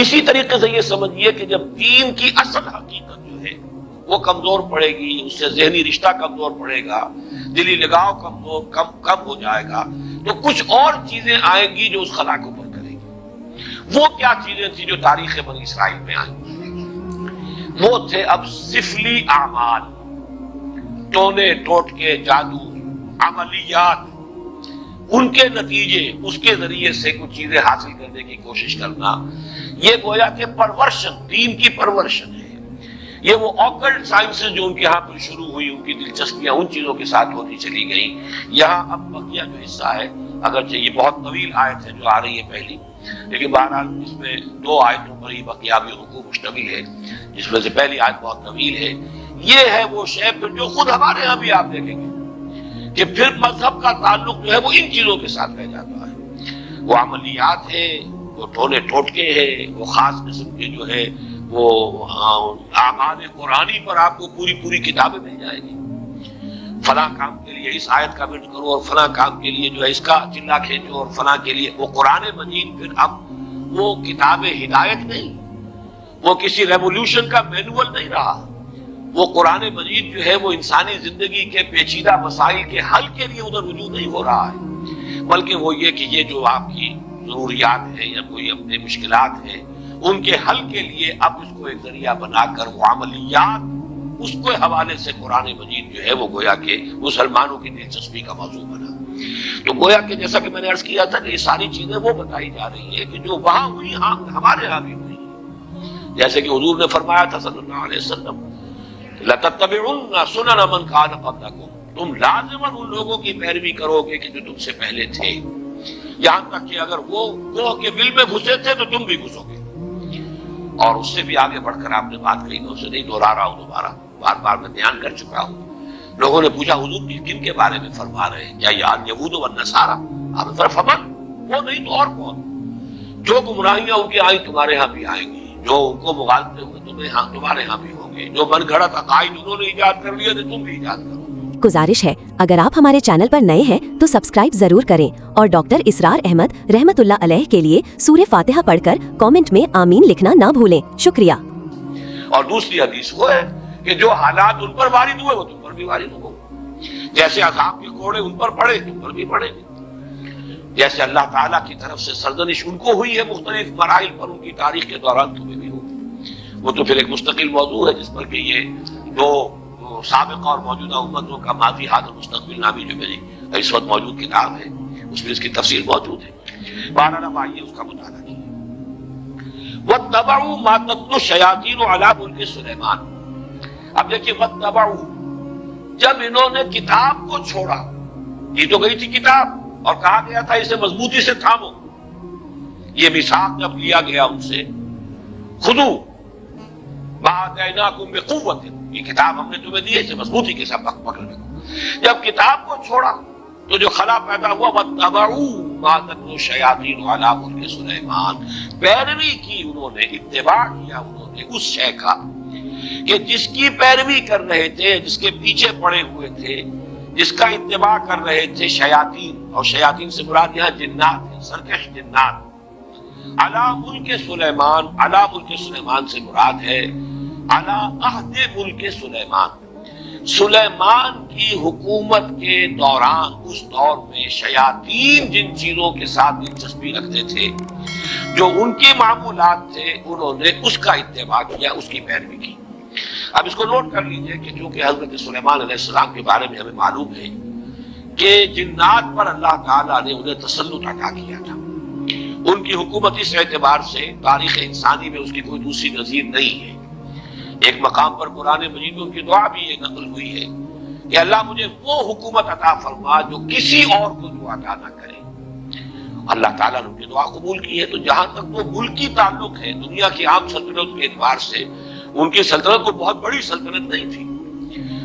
اسی طریقے سے یہ سمجھیے کہ جب دین کی اصل حقیقت جو ہے وہ کمزور پڑے گی، اس سے ذہنی رشتہ کمزور پڑے گا، دلی لگاؤ کم ہو جائے گا، تو کچھ اور چیزیں آئیں گی جو اس خلا کو پر کریں گی۔ وہ کیا چیزیں تھیں جو تاریخ بنی اسرائیل میں آئیں؟ وہ تھے اب سفلی اعمال، ٹونے ٹوٹکے، جادو، عملیات، ان کے نتیجے، اس کے ذریعے سے کچھ چیزیں حاصل کرنے کی کوشش کرنا، یہ گویا کہ پرورشن، دین کی پرورشن ہے۔ یہ وہ آکلٹ سائنسز جو ان کے ہاں پر شروع ہوئی، ان کی دلچسپیاں ان چیزوں کے ساتھ ہوتی چلی گئیں۔ یہاں اب بقیہ جو حصہ ہے، اگرچہ یہ بہت طویل آیت ہے جو آ رہی ہے پہلی، لیکن بہرحال اس میں 2 آیتوں پر ہی بقیہ حقوق مشتمل ہے، جس میں سے پہلی آیت بہت طویل ہے۔ یہ ہے وہ شے پھر جو خود ہمارے ہاں بھی آپ دیکھیں گے کہ پھر مذہب کا تعلق جو ہے وہ ان چیزوں کے ساتھ رہ جاتا ہے۔ وہ عملیات ہے، وہ ٹونے ٹوٹکے ہیں، وہ خاص قسم کے جو ہے وہ اعمال قرآنی پر آپ کو پوری کتابیں مل جائیں گی۔ فلاں کام کے لیے اس آیت کا ورد کرو، اور فلاں کام کے لیے جو ہے اس کا چلا کھینچو، اور فلاں کے لیے وہ قرآن مجید پھر اب وہ کتاب ہدایت نہیں، وہ کسی ریولوشن کا مینول نہیں رہا۔ وہ قرآن مجید جو ہے وہ انسانی زندگی کے پیچیدہ مسائل کے حل کے لیے ادھر رجوع نہیں ہو رہا ہے، بلکہ وہ یہ کہ یہ جو آپ کی ضروریات ہیں یا کوئی اپنے مشکلات ہیں، ان کے حل کے لیے اب اس کو ایک ذریعہ بنا کر وہ عملیات، اس کو حوالے سے قرآن مجید جو ہے وہ گویا کہ مسلمانوں کی دلچسپی کا موضوع بنا۔ تو گویا کہ جیسا کہ میں نے عرض کیا تھا کہ یہ ساری چیزیں وہ بتائی جا رہی ہیں کہ جو وہاں ہوئی ہمارے ہاں بھی ہوئی، جیسے کہ حضور نے فرمایا تھا صلی اللہ علیہ وسلم، لَتَتَّبِعُنَّ سُنَنَ مَنْ كَانَ قَبْلَكُمْ، تم لازماً ان لوگوں کی پیروی کرو گے کہ جو تم سے پہلے تھے، یہاں تک کہ اگر وہ گوہ کے بل میں گھسے تھے تو تم بھی گھسو گے۔ اور اس سے بھی آگے بڑھ کر آپ نے بات کہی، میں اسے نہیں دہرا رہا ہوں، دوبارہ بار بار میں بیان کر چکا ہوں۔ لوگوں نے پوچھا حضور کن کے بارے میں فرما رہے ہیں؟ کیا یہ یہود و نصارہ؟ آپ نے فرمایا وہ نہیں تو اور کون؟ جو گمراہیاں ان کی آئیں تمہارے ہاں بھی آئیں گی، جو ان کو مغالطے ہوئے تمہارے ہاں بھی ہوں گے، جو من گھڑت عقائد انہوں نے ایجاد کر لیا تو تم بھی ایجاد کرو۔ گزارش ہے اگر آپ ہمارے چینل پر نئے ہیں تو سبسکرائب ضرور کریں اور ڈاکٹر اسرار احمد رحمت اللہ علیہ کے لیے سورہ فاتحہ پڑھ کر کامنٹ میں آمین لکھنا نہ بھولیں۔ شکریہ۔ اور دوسری حدیث وہ ہے کہ جو حالات ان پر وارد ہوئے وہ تم پر بھی وارد ہو، جیسے عذاب کے کوڑے ان پر پڑے تم پر بھی پڑے گے، جیسے اللہ تعالیٰ کی طرف سے سرزنش ان کو ہوئی ہے مختلف مراحل پر ان کی تاریخ کے دوران تمہیں بھی ہوگی۔ وہ تو پھر ایک مستقل موضوع ہے جس پر کہ یہ دو سابقہ اور موجودہ امتوں کا ماضی حال اور مستقبل نامی جو میری اس وقت موجود کتاب ہے اس میں اس کی تفصیل موجود ہے۔ بہرحال اب آئیے اس کا مطالعہ کیجیے۔ وَاتَّبَعُوا مَا تَتْلُو الشَّيَاطِينُ عَلَىٰ مُلْكِ سُلَيْمَانَ۔ اب دیکھیے وَاتَّبَعُوا، جب انہوں نے کتاب کو چھوڑا، یہ تو گئی تھی کتاب اور کہا گیا تھا اسے مضبوطی سے تھامو، یہ میثاق جب لیا گیا ان سے، خُذُوا مَا آتَيْنَاكُمْ بِقُوَّةٍ، یہ کتاب ہم نے تمہیں دی ہے اسے مضبوطی کے ساتھ پکڑ رکھو۔ جب کتاب کو چھوڑا تو جو خلا پیدا ہوا، وَاتَّبَعُوا مَا تَتْلُو الشَّيَاطِينُ عَلَىٰ مُلْكِ سُلَيْمَانَ، پیروی کی انہوں نے، اتباع کیا انہوں نے اس شے کا کہ جس کی پیروی کر رہے تھے، جس کے پیچھے پڑے ہوئے تھے، جس کا اتباع کر رہے تھے شیاطین، اور شیاطین سے مراد یہاں جنات ہیں، سرکش جنات۔ عَلَىٰ مُلْكِ سُلَيْمَانَ، عَلَىٰ مُلْكِ سُلَيْمَانَ سے مراد ہے عَلَىٰ عَہْدِ مُلْكِ سُلَيْمَانَ، سلیمان کی حکومت کے دوران، اس دور میں شیاطین جن چیزوں کے ساتھ دلچسپی رکھتے تھے، جو ان کے معمولات تھے، انہوں نے اس کا اتباع کیا، اس کی پیروی کی۔ اب اس کو نوٹ کر لیجئے کہ چونکہ حضرت سلیمان علیہ السلام کے بارے میں ہمیں معلوم ہے کہ جنات پر اللہ تعالیٰ نے انہیں تسلط عطا کیا تھا، ان کی حکومت اس اعتبار سے تاریخ انسانی میں اس کی کوئی دوسری نظیر نہیں ہے۔ ایک مقام پر قرآن مجید میں ان کی دعا بھی یہ نقل ہوئی ہے کہ اللہ مجھے وہ حکومت عطا فرما جو کسی اور کو جو عطا نہ کرے۔ اللہ تعالیٰ نے ان کی دعا قبول کی ہے۔ تو جہاں تک وہ ملکی تعلق ہے، دنیا کی عام سلطنت کے اعتبار سے ان کی سلطنت کو بہت بڑی سلطنت نہیں تھی،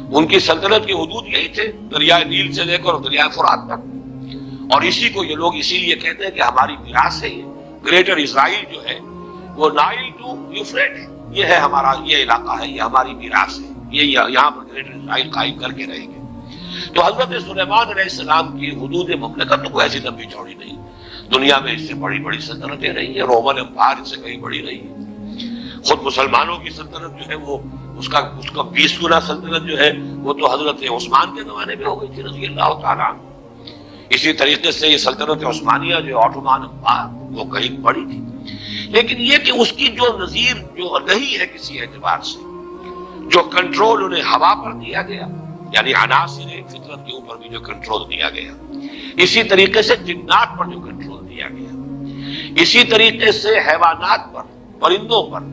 ان کی سلطنت کی حدود یہی تھے، دریائے نیل سے لے کر دریائے فرات تک، اور اسی کو یہ لوگ اسی لیے کہتے ہیں کہ ہماری میراث ہے یہ گریٹر اسرائیل جو ہے وہ نائل ٹو یوفریٹ ہے، یہ ہے ہمارا، یہ علاقہ ہے، یہ ہماری میراث ہے، یہ یہاں پر گریٹر اسرائیل قائم کر کے رہیں گے۔ تو حضرت سلیمان علیہ السلام کی حدود مملکت تو کوئی ایسی لمبی چوڑی نہیں، دنیا میں اس سے بڑی بڑی سلطنتیں رہی ہیں، رومن امپائر اس سے کہیں بڑی رہی ہے۔ خود مسلمانوں کی سلطنت جو ہے وہ اس کا 20 گنا سلطنت جو ہے وہ تو حضرت عثمان کے زمانے میں ہو گئی تھی رضی اللہ تعالیٰ عنہ۔ اسی طریقے سے یہ سلطنت عثمانیہ جو آٹومان امپائر وہ کہیں بڑی تھی، لیکن یہ کہ اس کی جو نظیر جو نہیں ہے کسی اعتبار سے، جو کنٹرول انہیں ہوا پر دیا گیا، یعنی عناصر فطرت کے اوپر بھی جو کنٹرول دیا گیا، اسی طریقے سے جنات پر جو کنٹرول دیا گیا، اسی طریقے سے حیوانات پر، پرندوں پر،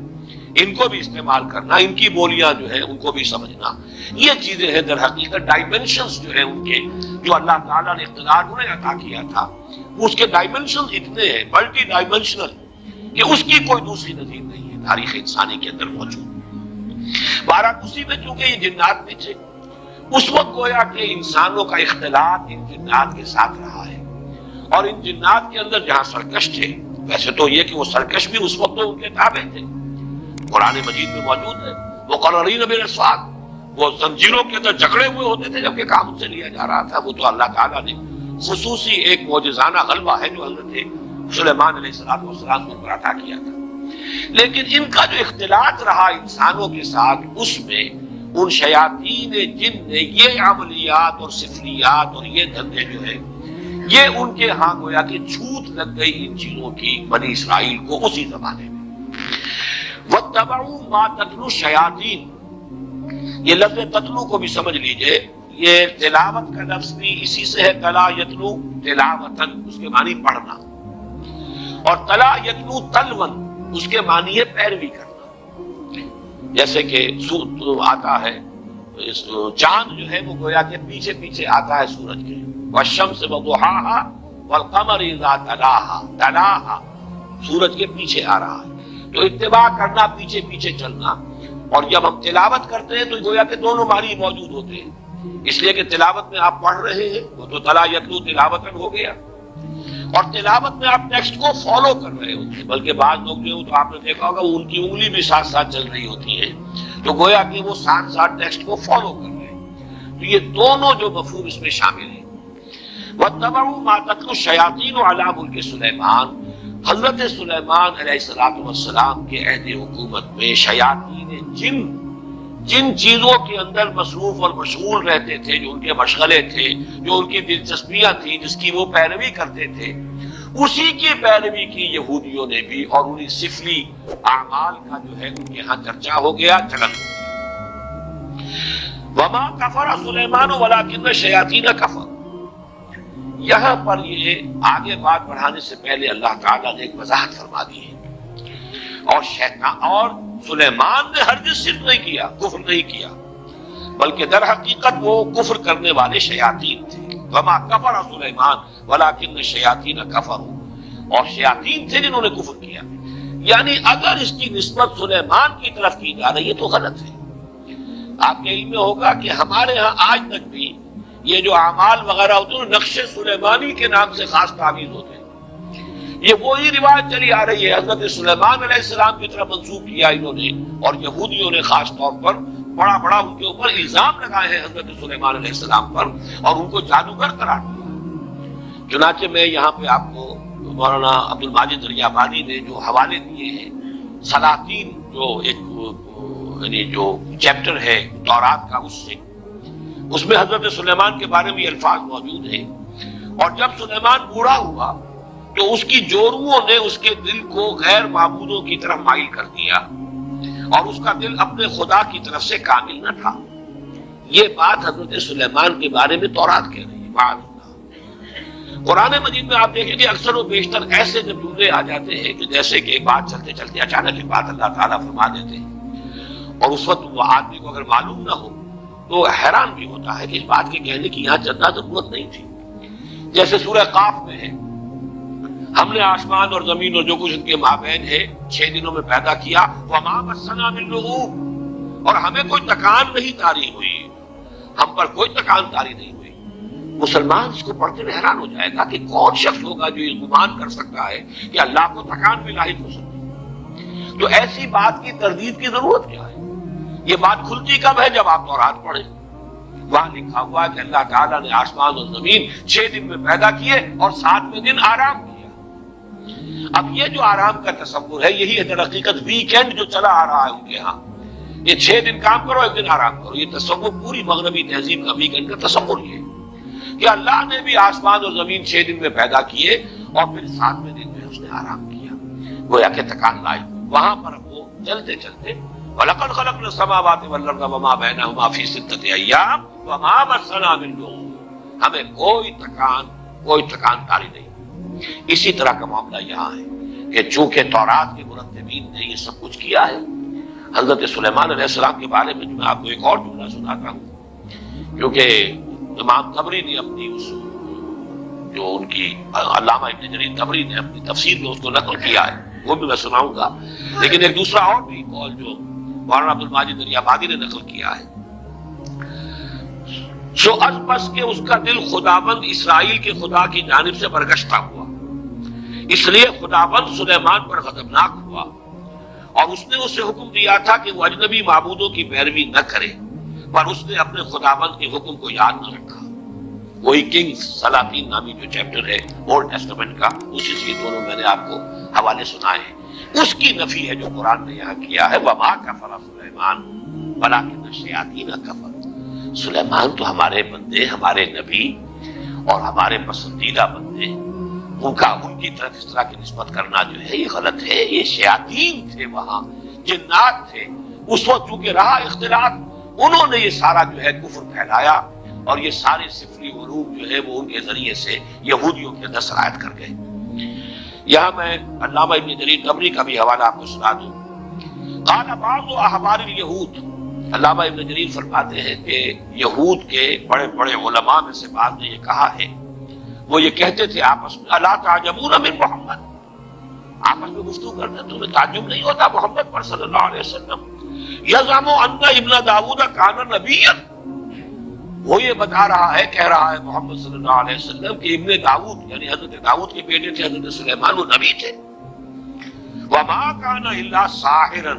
ان کو بھی استعمال کرنا، ان کی بولیاں جو ہے ان کو بھی سمجھنا، یہ چیزیں ہیں در حقیقت ڈائمنشنز جو ہے ان کے، جو اللہ تعالیٰ نے اقتدار انہیں عطا کیا تھا، اس کے ڈائمنشنز اتنے ہیں، ملٹی ڈائمنشنل، کہ اس کی کوئی دوسری نظیر نہیں ہے تاریخ انسانی کے اندر موجود۔ بارہ اسی میں چونکہ یہ جنات بھی تھے، اس وقت گویا کہ انسانوں کا اختلاط ان جنات کے ساتھ رہا ہے، اور ان جنات کے اندر جہاں سرکش تھے، ویسے تو یہ کہ وہ سرکش بھی اس وقت تو ان کے تابع تھے، قرآن مجید میں موجود ہے، مقررین بالاسواق، وہ زنجیروں کے اندر جکڑے ہوئے ہوتے تھے جبکہ کام ان سے لیا جا رہا تھا۔ وہ تو اللہ تعالیٰ نے خصوصی ایک معجزانہ غلبہ ہے جو حضرت سلیمان علیہ السلام کو عطا کیا تھا، لیکن ان کا جو اختلاط رہا انسانوں کے ساتھ، اس میں ان شیاطین جن نے یہ عملیات اور سفریات اور یہ دھندے جو ہے، یہ ان کے ہاں گویا کہ چھوت لگ گئی ان چیزوں کی بنی اسرائیل کو اسی زمانے میں۔ وَاتَّبَعُوا مَا تَتْلُو الشَّيَاطِينُ، یہ لفظ تتلو کو بھی سمجھ لیجئے، یہ تلاوت کا لفظ بھی اسی سے ہے، تلا یتلو تلاوتن، اس کے معنی پڑھنا، اور تلا یتلو تلون، اس کے معنی ہے پیروی کرنا۔ جیسے کہ آتا ہے چاند جو ہے وہ گویا کہ پیچھے پیچھے آتا ہے سورج کے، والشمس وضحاها والقمر اذا تلاها، تلاها سورج کے پیچھے آ رہا ہے، تو اتباع کرنا، پیچھے پیچھے چلنا۔ اور جب ہم تلاوت کرتے ہیں تو گویا کہ دونوں معنی موجود ہوتے ہیں، اس لیے کہ تلاوت میں آپ پڑھ رہے ہیں، وہ تو تلا یتلو تلاوتن ہو گیا، اور تلاوت میں آپ ٹیکسٹ کو فالو کر رہے ہوتے ہیں، بلکہ بعض لوگ جو تو آپ نے دیکھا ہوگا ان کی انگلی بھی ساتھ ساتھ چل رہی ہوتی ہے، تو گویا کہ وہ ساتھ ساتھ ٹیکسٹ کو فالو کر رہے ہیں۔ تو یہ دونوں جو مفہوم اس میں شامل ہیں۔ وَاتَّبَعُوا مَا تَتْلُو الشَّيَاطِينُ عَلَىٰ مُلْكِ سُلَيْمَانَ، حضرت سلیمان علیہ السلام کے عہد حکومت میں شیاطین جن چیزوں کے اندر مصروف اور مشغول رہتے تھے، جو ان کے مشغلے تھے، جو ان کی دلچسپیاں تھیں، جس کی وہ پیروی کرتے تھے، اسی کی پیروی کی یہودیوں نے بھی، اور انہیں سفلی اعمال کا جو ہے ان کے ہاں چرچا ہو گیا، چلن ہو گیا۔ وما کفر سلیمان ولکن الشیاطین کفروا، یہاں پر یہ آگے بات بڑھانے سے پہلے اللہ تعالیٰ نے ایک وضاحت فرما دی ہے، اور شیطان اور سلیمان نے ہرگز شرک نہیں کیا، کفر نہیں کیا، بلکہ در حقیقت وہ کفر کرنے والے شیاطین تھے۔ وما کفر سلیمان ولکن الشیاطین کفروا، اور شیاطین تھے جنہوں نے کفر کیا، یعنی اگر اس کی نسبت سلیمان کی طرف کی جا رہی ہے تو غلط ہے۔ آپ کے علم میں ہوگا کہ ہمارے ہاں آج تک بھی یہ جو اعمال وغیرہ ہوتے ہیں نقش سلیمانی کے نام سے خاص تعویذ ہوتے ہیں، یہ وہی روایت چلی آ رہی ہے، حضرت سلیمان علیہ السلام کی طرف منسوخ کیا انہوں نے، اور یہودیوں نے خاص طور پر بڑا بڑا ان کے اوپر الزام لگائے ہیں حضرت سلیمان علیہ السلام پر، اور ان کو جادوگر قرار دیا۔ چنانچہ میں یہاں پہ آپ کو مولانا عبد الماجد دریابادی نے جو حوالے دیے ہیں، سلاطین جو ایک یعنی جو چیپٹر ہے تورات کا، اس میں حضرت سلیمان کے بارے میں یہ الفاظ موجود ہیں، اور جب سلیمان بوڑھا ہوا تو اس کی جوروؤں نے اس کے دل کو غیر معبودوں کی طرف مائل کر دیا، اور اس کا دل اپنے خدا کی طرف سے کامل نہ تھا۔ یہ بات حضرت سلیمان کے بارے میں تورات کہہ رہی ہے۔ معاذ اللہ، قرآن مجید میں آپ دیکھیں گے اکثر و بیشتر ایسے جب جملے آ جاتے ہیں کہ جیسے کہ ایک بات چلتے چلتے اچانک ایک بات اللہ تعالیٰ فرما دیتے ہیں، اور اس وقت وہ آدمی کو اگر معلوم نہ ہو تو حیران بھی ہوتا ہے کہ اس بات کے کہنے کی یہاں چندہ ضرورت نہیں تھی۔ جیسے سورہ قاف میں ہے، ہم نے آسمان اور زمین اور جو کچھ ان کے مابین ہے 6 دنوں میں پیدا کیا، وما مسنا من لغوب، اور ہمیں کوئی تکان نہیں طاری ہوئی، ہم پر کوئی تکان طاری نہیں ہوئی۔ مسلمان اس کو پڑھتے ہوئے حیران ہو جائے گا کہ کون شخص ہوگا جو یہ گمان کر سکتا ہے کہ اللہ کو تکان بھی لاحق ہو سکتی، تو ایسی بات کی تردید کی ضرورت کیا ہے؟ یہ بات کھلتی کب ہے؟ جب آپ تورات پڑھیں، وہاں لکھا ہوا ہے کہ اللہ تعالیٰ نے آسمان اور زمین 6 دن میں پیدا کیے اور 7ویں دن آرام کیا۔ اب یہ جو آرام کا تصور ہے یہی ہے در حقیقت ویکینڈ جو چلا آ رہا ہے ان کے ہاں، یہ 6 دن کام کرو 1 دن آرام کرو، یہ تصور پوری مغربی تہذیب کا ویکینڈ کا تصور یہ ہے کہ اللہ نے بھی آسمان اور زمین 6 دن میں پیدا کیے اور پھر 7ویں دن میں اس نے آرام کیا، گویا کہ تکان لائق۔ وہاں پر وہ چلتے چلتے وَلَقَدْ خَلَقْنَا السَّمَاوَاتِ وَالْأَرْضَ وَمَا بَيْنَهُمَا فِي سِتَّةِ أَيَّامٍ وَمَا مَسَّنَا مِن لُغُوبٍ، ہمیں کوئی تکان داری نہیں۔ اسی طرح کا معاملہ یہاں ہے کہ چونکہ تورات کے مرتبین نے یہ سب کچھ کیا ہے، حضرت سلیمان علیہ السلام کے بارے میں میں آپ کو ایک اور جملہ سناتا ہوں، کیونکہ امام طبری نے اپنی اس جو ان کی علامہ ابن جریر طبری نے اپنی تفسیر میں اس کو نقل کیا ہے، وہ بھی میں سناؤں گا، لیکن ایک دوسرا اور بھی قول جو مولانا عبد الماجد دریابادی نے نقل کیا ہے، سو از بس کہ اس کا دل خداوند اسرائیل کے خدا کی جانب سے برگشتہ ہوا، اس لیے خداوند سلیمان پر غضبناک ہوا اور اس نے اسے حکم دیا تھا کہ وہ اجنبی معبودوں کی پیروی نہ کرے، پر اس نے اپنے خداوند کے حکم کو یاد نہ رکھا۔ وہی کنگز سلاطین نامی جو چیپٹر ہے اولڈ ٹیسٹمنٹ کا، اسی سے دونوں میں نے آپ کو حوالے سنائے ہیں، اس کی نفی ہے جو قرآن نے یہاں کیا ہے، وَمَا كَفَرَ سُلَيْمَانُ وَلَٰكِنَّ الشَّيَاطِينَ كَفَرُوا۔ سلیمان تو ہمارے بندے، ہمارے نبی اور ہمارے پسندیدہ بندے، ان کی طرف اس طرح کی نسبت کرنا جو ہے یہ غلط ہے، یہ شیاطین تھے، وہاں جنات تھے، اس وقت چونکہ رہا اختلاط، انہوں نے یہ سارا جو ہے کفر پھیلایا اور یہ سارے سفلی علوم جو ہے وہ ان کے ذریعے سے یہودیوں کے اندر سرایت کر گئے۔ یہاں میں علامہ ابن جریر طبری کا بھی حوالہ آپ کو سنا دوں۔ قال بعض احبار الیہود، علامہ ابن جریر فرماتے ہیں کہ یہود کے بڑے بڑے علماء میں سے بعض نے یہ کہا ہے، وہ یہ کہتے تھے آپس میں، الا تعجبون من محمد، آپس میں گفتگو کرتے ہیں، تمہیں تعجب نہیں ہوتا محمد پر صلی اللہ علیہ وسلم، یزعم ان ابن داؤد کان نبیا، وہ یہ بتا رہا ہے، کہہ رہا ہے محمد صلی اللہ علیہ وسلم کہ ابن داؤد یعنی حضرت داؤد کے بیٹے تھے حضرت سلیمان، وہ نبی تھے۔ وما کان الا ساحرا،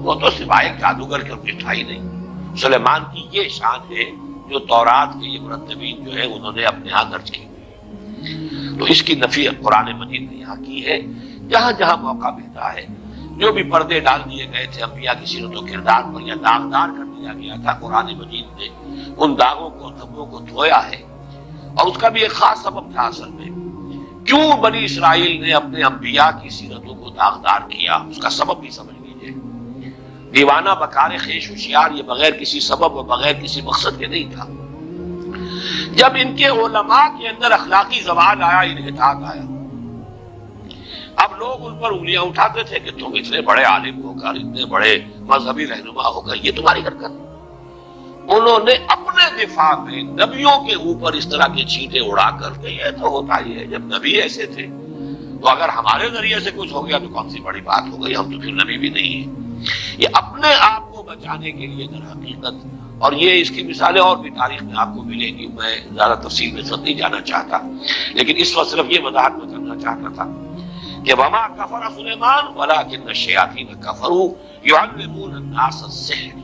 وہ تو سوائے ایک جادوگر کے کچھ تھا ہی نہیں۔ سلیمان کی یہ شان ہے جو تورات کے یہ مرتبین جو ہے انہوں نے اپنے ہاں درج کی، تو اس کی نفی قرآن مجید نے یہاں کی ہے۔ جہاں جہاں موقع ملتا ہے، جو بھی پردے ڈال دیے گئے تھے انبیاء کی سیرت و کردار پر یا داغدار کر دیا گیا تھا، قرآن مجید نے ان داغوں کو دھبوں کو دھویا ہے، اور اس کا بھی ایک خاص سبب تھا اصل میں، کیوں بنی اسرائیل نے اپنے انبیاء کی سیرتوں کو داغدار کیا، اس کا سبب بھی سمجھ لیجیے۔ دیوانہ بکار خیش ہوشیار یہ بغیر کسی سبب اور بغیر کسی مقصد کے نہیں تھا۔ جب ان کے علماء کے اندر اخلاقی زوال آیا، انحطاط آیا، اب لوگ ان پر انگلیاں اٹھاتے تھے کہ تم اتنے بڑے عالم ہو کر، اتنے بڑے مذہبی رہنما ہو کر یہ تمہاری حرکت۔ انہوں نے اپنے دفاع میں نبیوں کے اوپر اس طرح کے چھینٹے اڑا کر کہ یہ تو ہوتا ہی ہے، جب نبی ایسے تھے تو اگر ہمارے ذریعے سے کچھ ہو گیا تو کون سی بڑی بات ہو گئی، ہم تو پھر نبی بھی نہیں ہیں۔ یہ اپنے آپ کو بچانے کے لیے در حقیقت، اور یہ اس کی مثالیں اور بھی تاریخ میں آپ کو ملیں گی، میں زیادہ تفصیل میں نہیں جانا چاہتا، لیکن اس وقت صرف یہ وضاحت میں کرنا چاہتا تھا کہ وما کفر سلیمان ولکن الشیاطین کفروا یعلمون الناس السحر،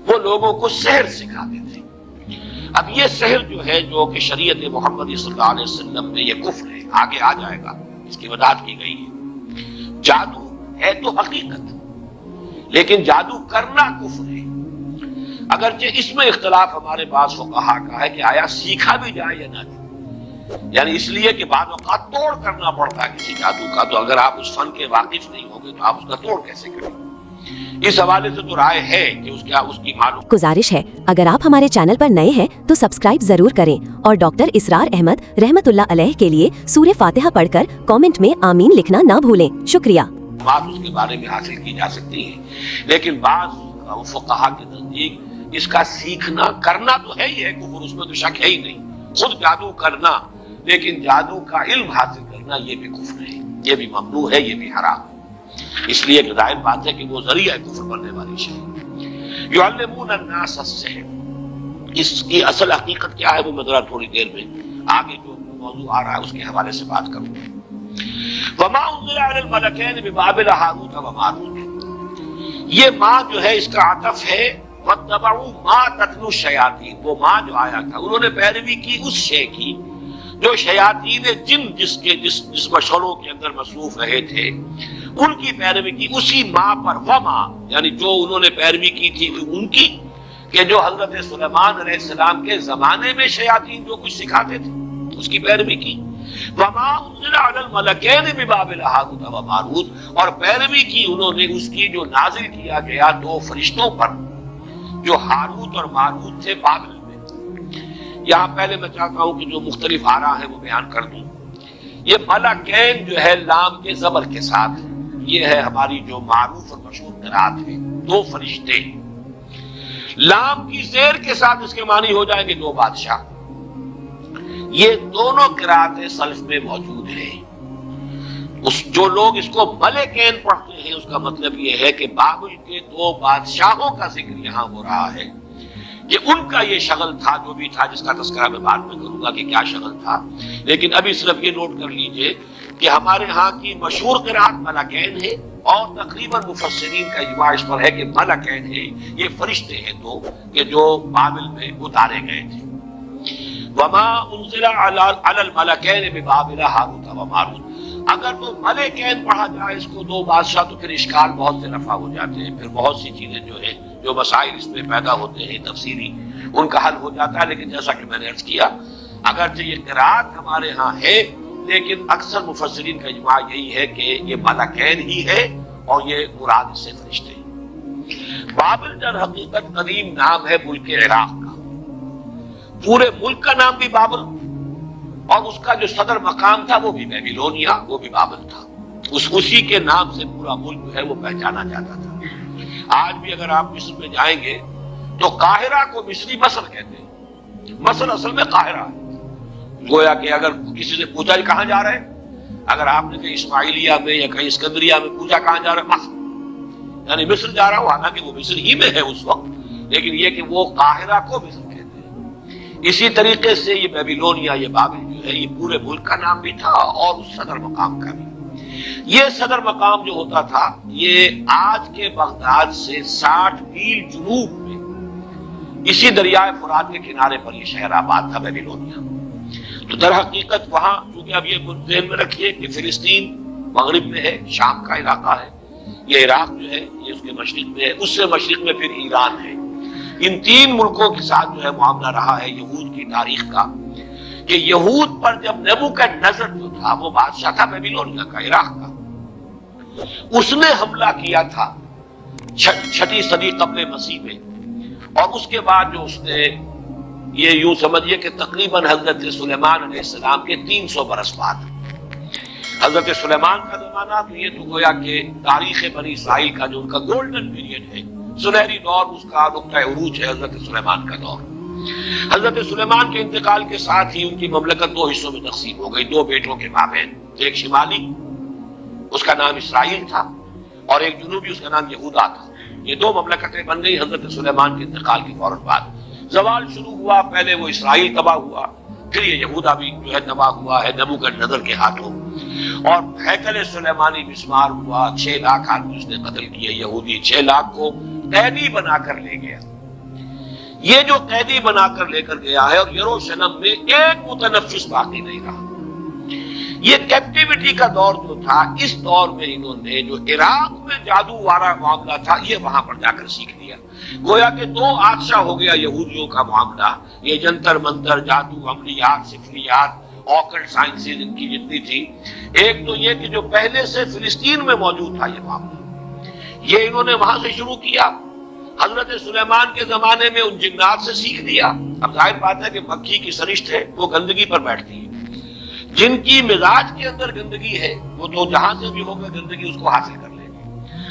وہ لوگوں کو سحر سکھاتے تھے۔ اب یہ سحر جو ہے جو کہ شریعت محمد صلی اللہ علیہ وسلم میں یہ کفر ہے، آگے آ جائے گا، اس کی وضاحت کی گئی ہے۔ جادو ہے تو حقیقت، لیکن جادو کرنا کفر ہے، اگرچہ اس میں اختلاف ہمارے پاس فقہا کا ہے کہ آیا سیکھا بھی جائے یا نہ جائے، یعنی اس لیے کہ بعض اوقات توڑ کرنا پڑتا ہے کسی جادو کا، تو اگر آپ اس فن کے واقف نہیں ہوگے تو آپ اس کا توڑ کیسے کریں؟ اس حوالے سے تو رائے ہے کہ اس کی معلوم گزارش ہے، اگر آپ ہمارے چینل پر نئے ہیں تو سبسکرائب ضرور کریں اور ڈاکٹر اسرار احمد رحمت اللہ علیہ کے لیے سورہ فاتحہ پڑھ کر کامنٹ میں آمین لکھنا نہ بھولیں۔ شکریہ۔ بات اس کے بارے میں حاصل کی جا سکتی ہے، لیکن بعض فقہا کے نزدیک اس کا سیکھنا کرنا تو ہے ہی ہے کفر، اس میں تو شک ہے ہی نہیں، خود جادو کرنا، لیکن جادو کا علم حاصل کرنا یہ بھی کفر ہے، یہ بھی ممنوع ہے، یہ بھی حرام ہے، اس لیے کہ ظاہر بات ہے کہ وہ ذریعہ کفر بننے والی شے۔ یعلمون الناس السحر، اس کی اصل حقیقت کیا ہے وہ میں ذرا تھوڑی دیر میں آگے جو موضوع آ رہا ہے اس کے حوالے سے بات کروں گا۔ وما انزل علی الملکین ببابل ہاروت و ماروت، یہ ماں جو ہے اس کا عطف ہے واتبعوا ما تتلو الشیاطین، وہ ماں جو آیا تھا انہوں نے پیروی کی اس شے کی جو شیاطین جن جس مشغلوں کے اندر مصروف رہے تھے ان کی پیروی کی، اسی ماں پر وما، یعنی جو انہوں نے پیروی کی تھی ان کی، کہ جو حضرت سلیمان علیہ السلام کے زمانے میں شیاطین جو کچھ سکھاتے تھے اس کی پیروی کی، وما انزل علی الملکین ببابل ہاروت و ماروت، اور پیروی کی انہوں نے اس کی جو نازل کیا گیا دو فرشتوں پر جو ہاروت اور ماروت تھے بابل میں۔ یہاں پہلے میں چاہتا ہوں کہ جو مختلف آراء ہیں وہ بیان کر دوں۔ یہ ملکین جو ہے لام کے زبر کے ساتھ، یہ ہے ہماری جو معروف اور مشہور قرات ہے، دو فرشتے۔ لام کی زیر کے ساتھ اس کے معنی ہو جائیں گے دو بادشاہ۔ یہ دونوں قراتیں سلف میں موجود ہیں۔ جو لوگ اس کو ملکین پڑھتے ہیں اس کا مطلب یہ ہے کہ بابل کے دو بادشاہوں کا ذکر یہاں ہو رہا ہے کہ ان کا یہ شغل تھا جو بھی تھا، جس کا تذکرہ میں بعد میں کروں گا کہ کیا شغل تھا، لیکن ابھی صرف یہ نوٹ کر لیجئے کہ ہمارے ہاں کی مشہور قرات ملکین ہے، اور تقریباً مفسرین کا اجماع اس پر ہے کہ ملکین ہے، یہ فرشتے ہیں دو کہ جو بابل میں اتارے گئے تھے۔ وما انزل علی الملکین ببابل ہاروت و ماروت، اگر تو ملکین پڑھا جائے اس کو دو بادشاہ تو پھر اشکال بہت سے رفع ہو جاتے ہیں، پھر بہت سی چیزیں جو ہیں جو مسائل اس میں پیدا ہوتے ہیں تفسیری، ان کا حل ہو جاتا ہے۔ لیکن جیسا کہ میں نے عرض کیا اگرچہ یہ قرات ہمارے ہاں ہے لیکن اکثر مفسرین کا اجماع یہی ہے کہ یہ ملکین ہی ہے اور یہ مراد اس سے فرشتے ہیں۔ بابل در حقیقت قدیم نام ہے ملک عراق کا، پورے ملک کا نام بھی بابل، اور اس کا جو صدر مقام تھا وہ بھی بیبیلونیا، وہ بھی بابل تھا۔ اسی کے نام سے پورا ملک جو ہے وہ پہچانا جاتا تھا۔ آج بھی اگر آپ مصر میں جائیں گے تو قاہرہ کو مصری مصر کہتے ہیں، مصر اصل میں قاہرہ ہے۔ گویا کہ اگر کسی سے پوچھا کہاں جا رہے ہیں، اگر آپ نے کہیں اسماعیلیہ میں یا کہیں اسکندریہ میں پوچھا کہاں جا رہے ہیں، مصر، یعنی مصر جا رہا ہوں، حالانکہ وہ مصر ہی میں ہے اس وقت، لیکن یہ کہ وہ قاہرہ کو مصر کہتے ہیں۔ اسی طریقے سے یہ بیبیلونیا، یہ بابل جو ہے یہ پورے ملک کا نام بھی تھا اور اس صدر مقام کا بھی۔ یہ صدر مقام جو ہوتا تھا یہ آج کے بغداد سے 60 میل جنوب میں اسی دریائے فرات کے کنارے پر یہ شہر آباد تھا بیبیلونیا۔ تو در حقیقت وہاں چونکہ اب یہ ذہن میں رکھیے کہ فلسطین مغرب میں ہے، شام کا علاقہ ہے، یہ عراق جو ہے یہ اس کے مشرق میں ہے، اس سے مشرق میں پھر ایران ہے۔ ان تین ملکوں کے ساتھ جو ہے معاملہ رہا ہے یہود کی تاریخ کا، کہ یہود پر جب نبوکدنضر جو تھا وہ بادشاہ تھا بیبیلونیا کا، عراق کا، اس نے حملہ کیا تھا 6 صدی قبل مسیح میں، اور اس کے بعد جو اس نے یہ یوں سمجھیے کہ تقریباً حضرت سلیمان علیہ السلام کے 300 برس بعد، حضرت سلیمان کا زمانہ تو یہ تو گویا کہ تاریخ بنی اسرائیل کا جو ان کا گولڈن پیریڈ ہے، سنہری دور، اس کا نقطہ عروج ہے حضرت سلیمان کا دور۔ حضرت سلیمان کے انتقال کے ساتھ ہی ان کی مملکت 2 حصوں میں تقسیم ہو گئی، 2 بیٹوں کے مابین، ایک شمالی اس کا نام اسرائیل تھا اور ایک جنوبی اس کا نام یہودا تھا۔ یہ 2 مملکتیں بن گئی حضرت سلیمان کے انتقال کے فوراً بعد۔ زوال شروع ہوا، پہلے وہ اسرائیل تباہ ہوا، پھر یہ یہودا بھی جو ہے تباہ ہوا ہے نبوکدنضر کے ہاتھوں، اور ہیکل سلیمانی مسمار ہوا، 6 لاکھ آدمی اس نے قتل کیے یہودی، 6 لاکھ کو قیدی بنا کر لے گیا۔ یہ جو قیدی بنا کر لے کر گیا ہے، اور یروشلم میں ایک متنفس باقی نہیں رہا۔ یہ کیپٹیوٹی کا دور جو تھا، اس دور میں انہوں نے جو عراق میں جادو والا معاملہ تھا یہ وہاں پر جا کر سیکھ لیا۔ گویا کہ 2 آتشا ہو گیا یہودیوں کا معاملہ، یہ جنتر منتر، جادو، عملیات، سفریات، آکلٹ سائنسز ان کی جتنی تھی۔ ایک تو یہ کہ جو پہلے سے فلسطین میں موجود تھا یہ معاملہ، یہ انہوں نے وہاں سے شروع کیا، حضرت سلیمان کے زمانے میں ان جنات سے سیکھ لیا۔ اب ظاہر بات ہے کہ مکھی کی سرشت ہے وہ گندگی پر بیٹھتی ہے، جن کی مزاج کے اندر گندگی ہے وہ تو جہاں سے بھی ہوگا گندگی اس کو حاصل کر لے گی۔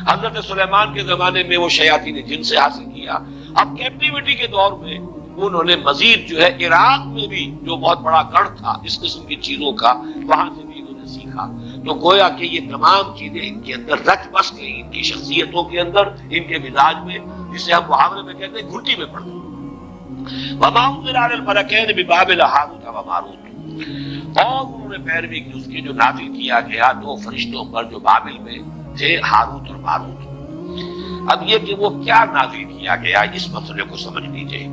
حضرت سلیمان کے زمانے میں وہ شیاطین جن سے حاصل کیا۔ اب کیپٹیوٹی کے دور میں انہوں نے مزید جو ہے عراق میں بھی جو بہت بڑا گڑھ تھا اس قسم کی چیزوں کا، وہاں سے بھی انہوں نے سیکھا۔ تو گویا کہ یہ تمام چیزیں ان کے اندر رچ بس گئی، ان کی شخصیتوں کے اندر، ان کے مزاج میں، جسے ہم محاورے میں کہتے ہیں گھٹی میں پڑ گئی۔ وما انزل علی الملکین ببابل ہاروت و ماروت، اور انہوں نے پیروی کی اس کی جو نازل کیا گیا 2 فرشتوں پر جو بابل میں تھے، ہاروت اور ماروت۔ اب یہ کہ وہ کیا نازل کیا گیا اس مسئلے کو سمجھ لیجئے۔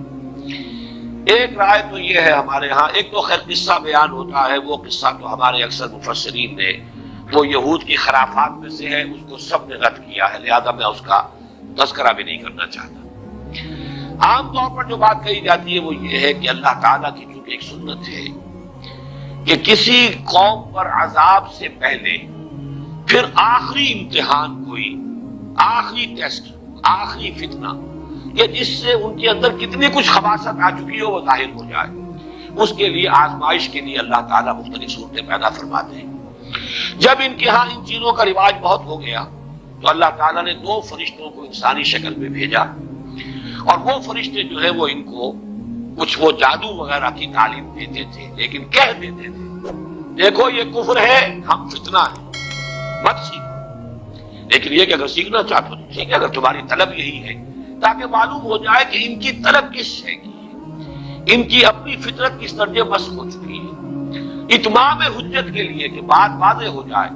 ایک رائے تو یہ ہے ہمارے ہاں، ایک تو خیر قصہ بیان ہوتا ہے، وہ قصہ تو ہمارے اکثر مفسرین نے، وہ یہود کی خرافات میں سے ہے، اس کو سب نے رد کیا ہے، لہذا میں اس کا تذکرہ بھی نہیں کرنا چاہتا۔ عام طور پر جو بات کہی جاتی ہے وہ یہ ہے کہ اللہ تعالیٰ کی چونکہ ایک سنت ہے کہ کسی قوم پر عذاب سے پہلے پھر آخری امتحان، کوئی آخری ٹیسٹ، آخری فتنہ، کہ جس سے ان کے اندر کتنی کچھ خباثت آ چکی ہو وہ ظاہر ہو جائے، اس کے لیے آزمائش کے لیے اللہ تعالیٰ مختلف صورتیں پیدا فرماتے ہیں۔ جب ان کے ہاں ان چیزوں کا رواج بہت ہو گیا تو اللہ تعالیٰ نے 2 فرشتوں کو انسانی شکل میں بھیجا، اور وہ فرشتے جو ہے وہ ان کو کچھ وہ جادو وغیرہ کی تعلیم دیتے تھے، لیکن کہہ دیتے تھے دیکھو یہ کفر ہے، ہم فتنہ ہیں، مت سیکھو، لیکن یہ کہ اگر سیکھنا چاہتے ہو ٹھیک ہے، اگر تمہاری طلب یہی ہے، تاکہ معلوم ہو جائے کہ ان کی طلب کس شے کی ہے، ان کی اپنی فطرت کس درجے مسخ ہو چکی ہے، اتمام حجت کے لیے کہ بات واضح ہو جائے۔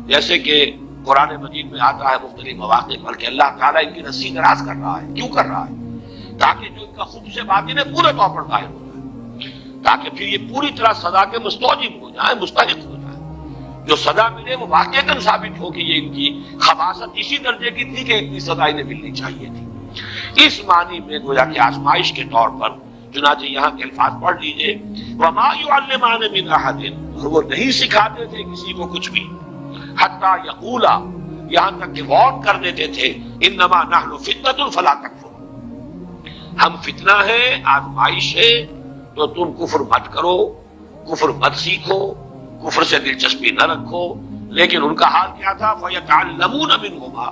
جیسے کہ قرآن مجید میں آتا ہے مختلف مواقع پر کہ اللہ تعالیٰ ان کی رسی دراز کر رہا ہے، کیوں کر رہا ہے؟ تاکہ جو ان کا خبث باطن ہے پورے طور پر ظاہر ہو جائے، تاکہ پھر یہ پوری طرح سزا کے مستوجب ہو جائے، مستحق ہو جائے، جو سزا ملے وہ واقعتاً ثابت ہو کہ یہ ان کی خباثت اسی درجے کی تھی کہ اتنی سزا انہیں ملنی چاہیے تھی۔ اس معنی میں گویا کہ آزمائش کے طور پر، چنانچہ یہاں کے الفاظ پڑھ لیجئے، وَمَا يُعَلِّمَانِ مِنْ أَحَدٍ، اور وہ نہیں سکھاتے تھے کسی کو کچھ بھی، حَتَّى يَقُولَا، یہاں تک کہ وارن کر دیتے تھے، إِنَّمَا نَحْنُ فِتْنَةٌ فَلَا تَكْفُرْ، ہم فتنہ ہے، آزمائش ہے، تو تم کفر مت کرو، کفر مت سیکھو، کفر سے دلچسپی نہ رکھو۔ لیکن ان کا حال کیا تھا؟ فَيَتَعَلَّمُونَ مِنْهُمَا،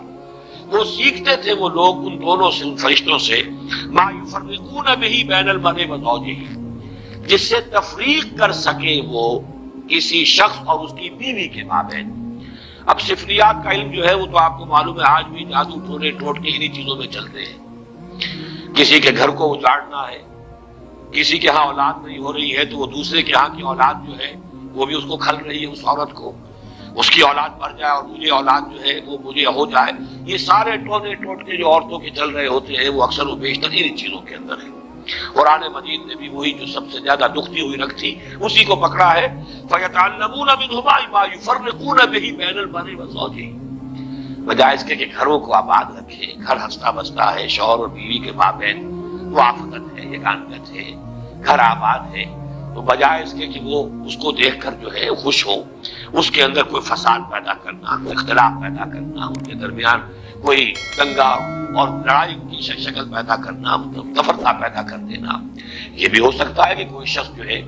وہ سیکھتے تھے وہ لوگ ان دونوں سے، ان فرشتوں سے، ما یفرقون بہ بین المرء وزوجہ، جس سے تفریق کر سکے وہ کسی شخص اور اس کی بیوی کے مابین۔ اب سفریات کا علم جو ہے وہ تو آپ کو معلوم ہے آج بھی جادو ٹونے ٹوٹکے انہی چیزوں میں چلتے ہیں۔ کسی کے گھر کو اجاڑنا ہے، کسی کے ہاں اولاد نہیں ہو رہی ہے تو وہ دوسرے کے ہاں کی اولاد جو ہے وہ بھی اس کو کھل رہی ہے، اس عورت کو، اس کی اولاد مر جائے اور مجھے اولاد جو ہے وہ مجھے ہو جائے۔ یہ سارے ٹونے ٹوٹکے جو عورتوں کے چل رہے ہوتے ہیں وہ اکثر و بیشتر ان چیزوں کے اندر ہے۔ قرآن مجید نے بھی وہی جو سب سے زیادہ دکھتی ہوئی رکھتی اسی کو پکڑا ہے، فَيَتَعَلَّمُونَ مِنْهُمَا مَا يُفَرِّقُونَ بِهِ بَيْنَ الْمَرْءِ وَزَوْجِهِ، بجائے اس کے کہ گھروں کو آباد رکھے، گھر ہنستا بستا ہے، شوہر اور بیوی کے مابین موافقت ہے، یگانگت ہے، گھر آباد ہے، تو بجائے اس کے کہ وہ اس کو دیکھ کر جو ہے خوش ہو، اس کے اندر کوئی فساد پیدا کرنا، اختلاف پیدا کرنا، ان کے درمیان کوئی دنگا اور لڑائی کی شکل پیدا کرنا، تفرقہ پیدا کر دینا۔ یہ بھی ہو سکتا ہے کہ کوئی شخص جو ہے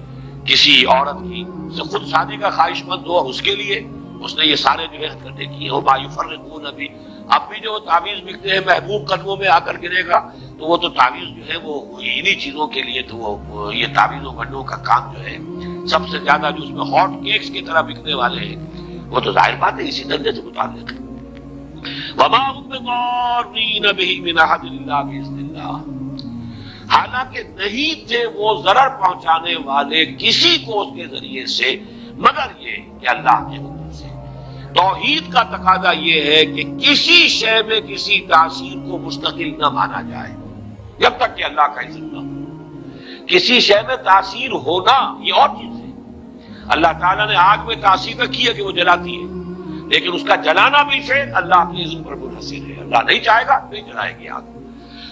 کسی عورت کی سے خود شادی کا خواہش مند ہو اور اس کے لیے اس نے یہ سارے جو ہے حرکتیں کی ہو، ما یفرقون بھی، اب بھی جو تعویذ بکتے ہیں محبوب قدموں میں آ کر گرے گا، تو وہ تو تعویذ جو ہے وہ انہی چیزوں کے لیے، تو وہ یہ تعویذوں گڈھوں کا کام جو ہے سب سے زیادہ جو اس میں ہاٹ کیکس کی طرح بکنے والے ہیں وہ تو ظاہر بات ہے اسی درجے سے متعلق ہے۔ وَمَا هُم بِضَارِّينَ بِهِ مِنْ أَحَدٍ إِلَّا بِإِذْنِ اللَّهِ، حالانکہ نہیں تھے وہ ضرر پہنچانے والے کسی کو اس کے ذریعے سے مگر یہ کہ اللہ کے حکم سے۔ توحید کا تقاضا یہ ہے کہ کسی شے میں کسی تاثیر کو مستقل نہ مانا جائے جب تک کہ اللہ کا اذن نہ ہو۔ کسی شے میں تاثیر ہونا یہ اور چیز ہے۔ اللہ تعالیٰ نے آگ میں تاثیر رکھی ہے کہ وہ جلاتی ہے، لیکن اس کا جلانا بھی فعل اللہ کے اذن پر منحصر ہے، اللہ نہیں چاہے گا نہیں جلائے گی آگ۔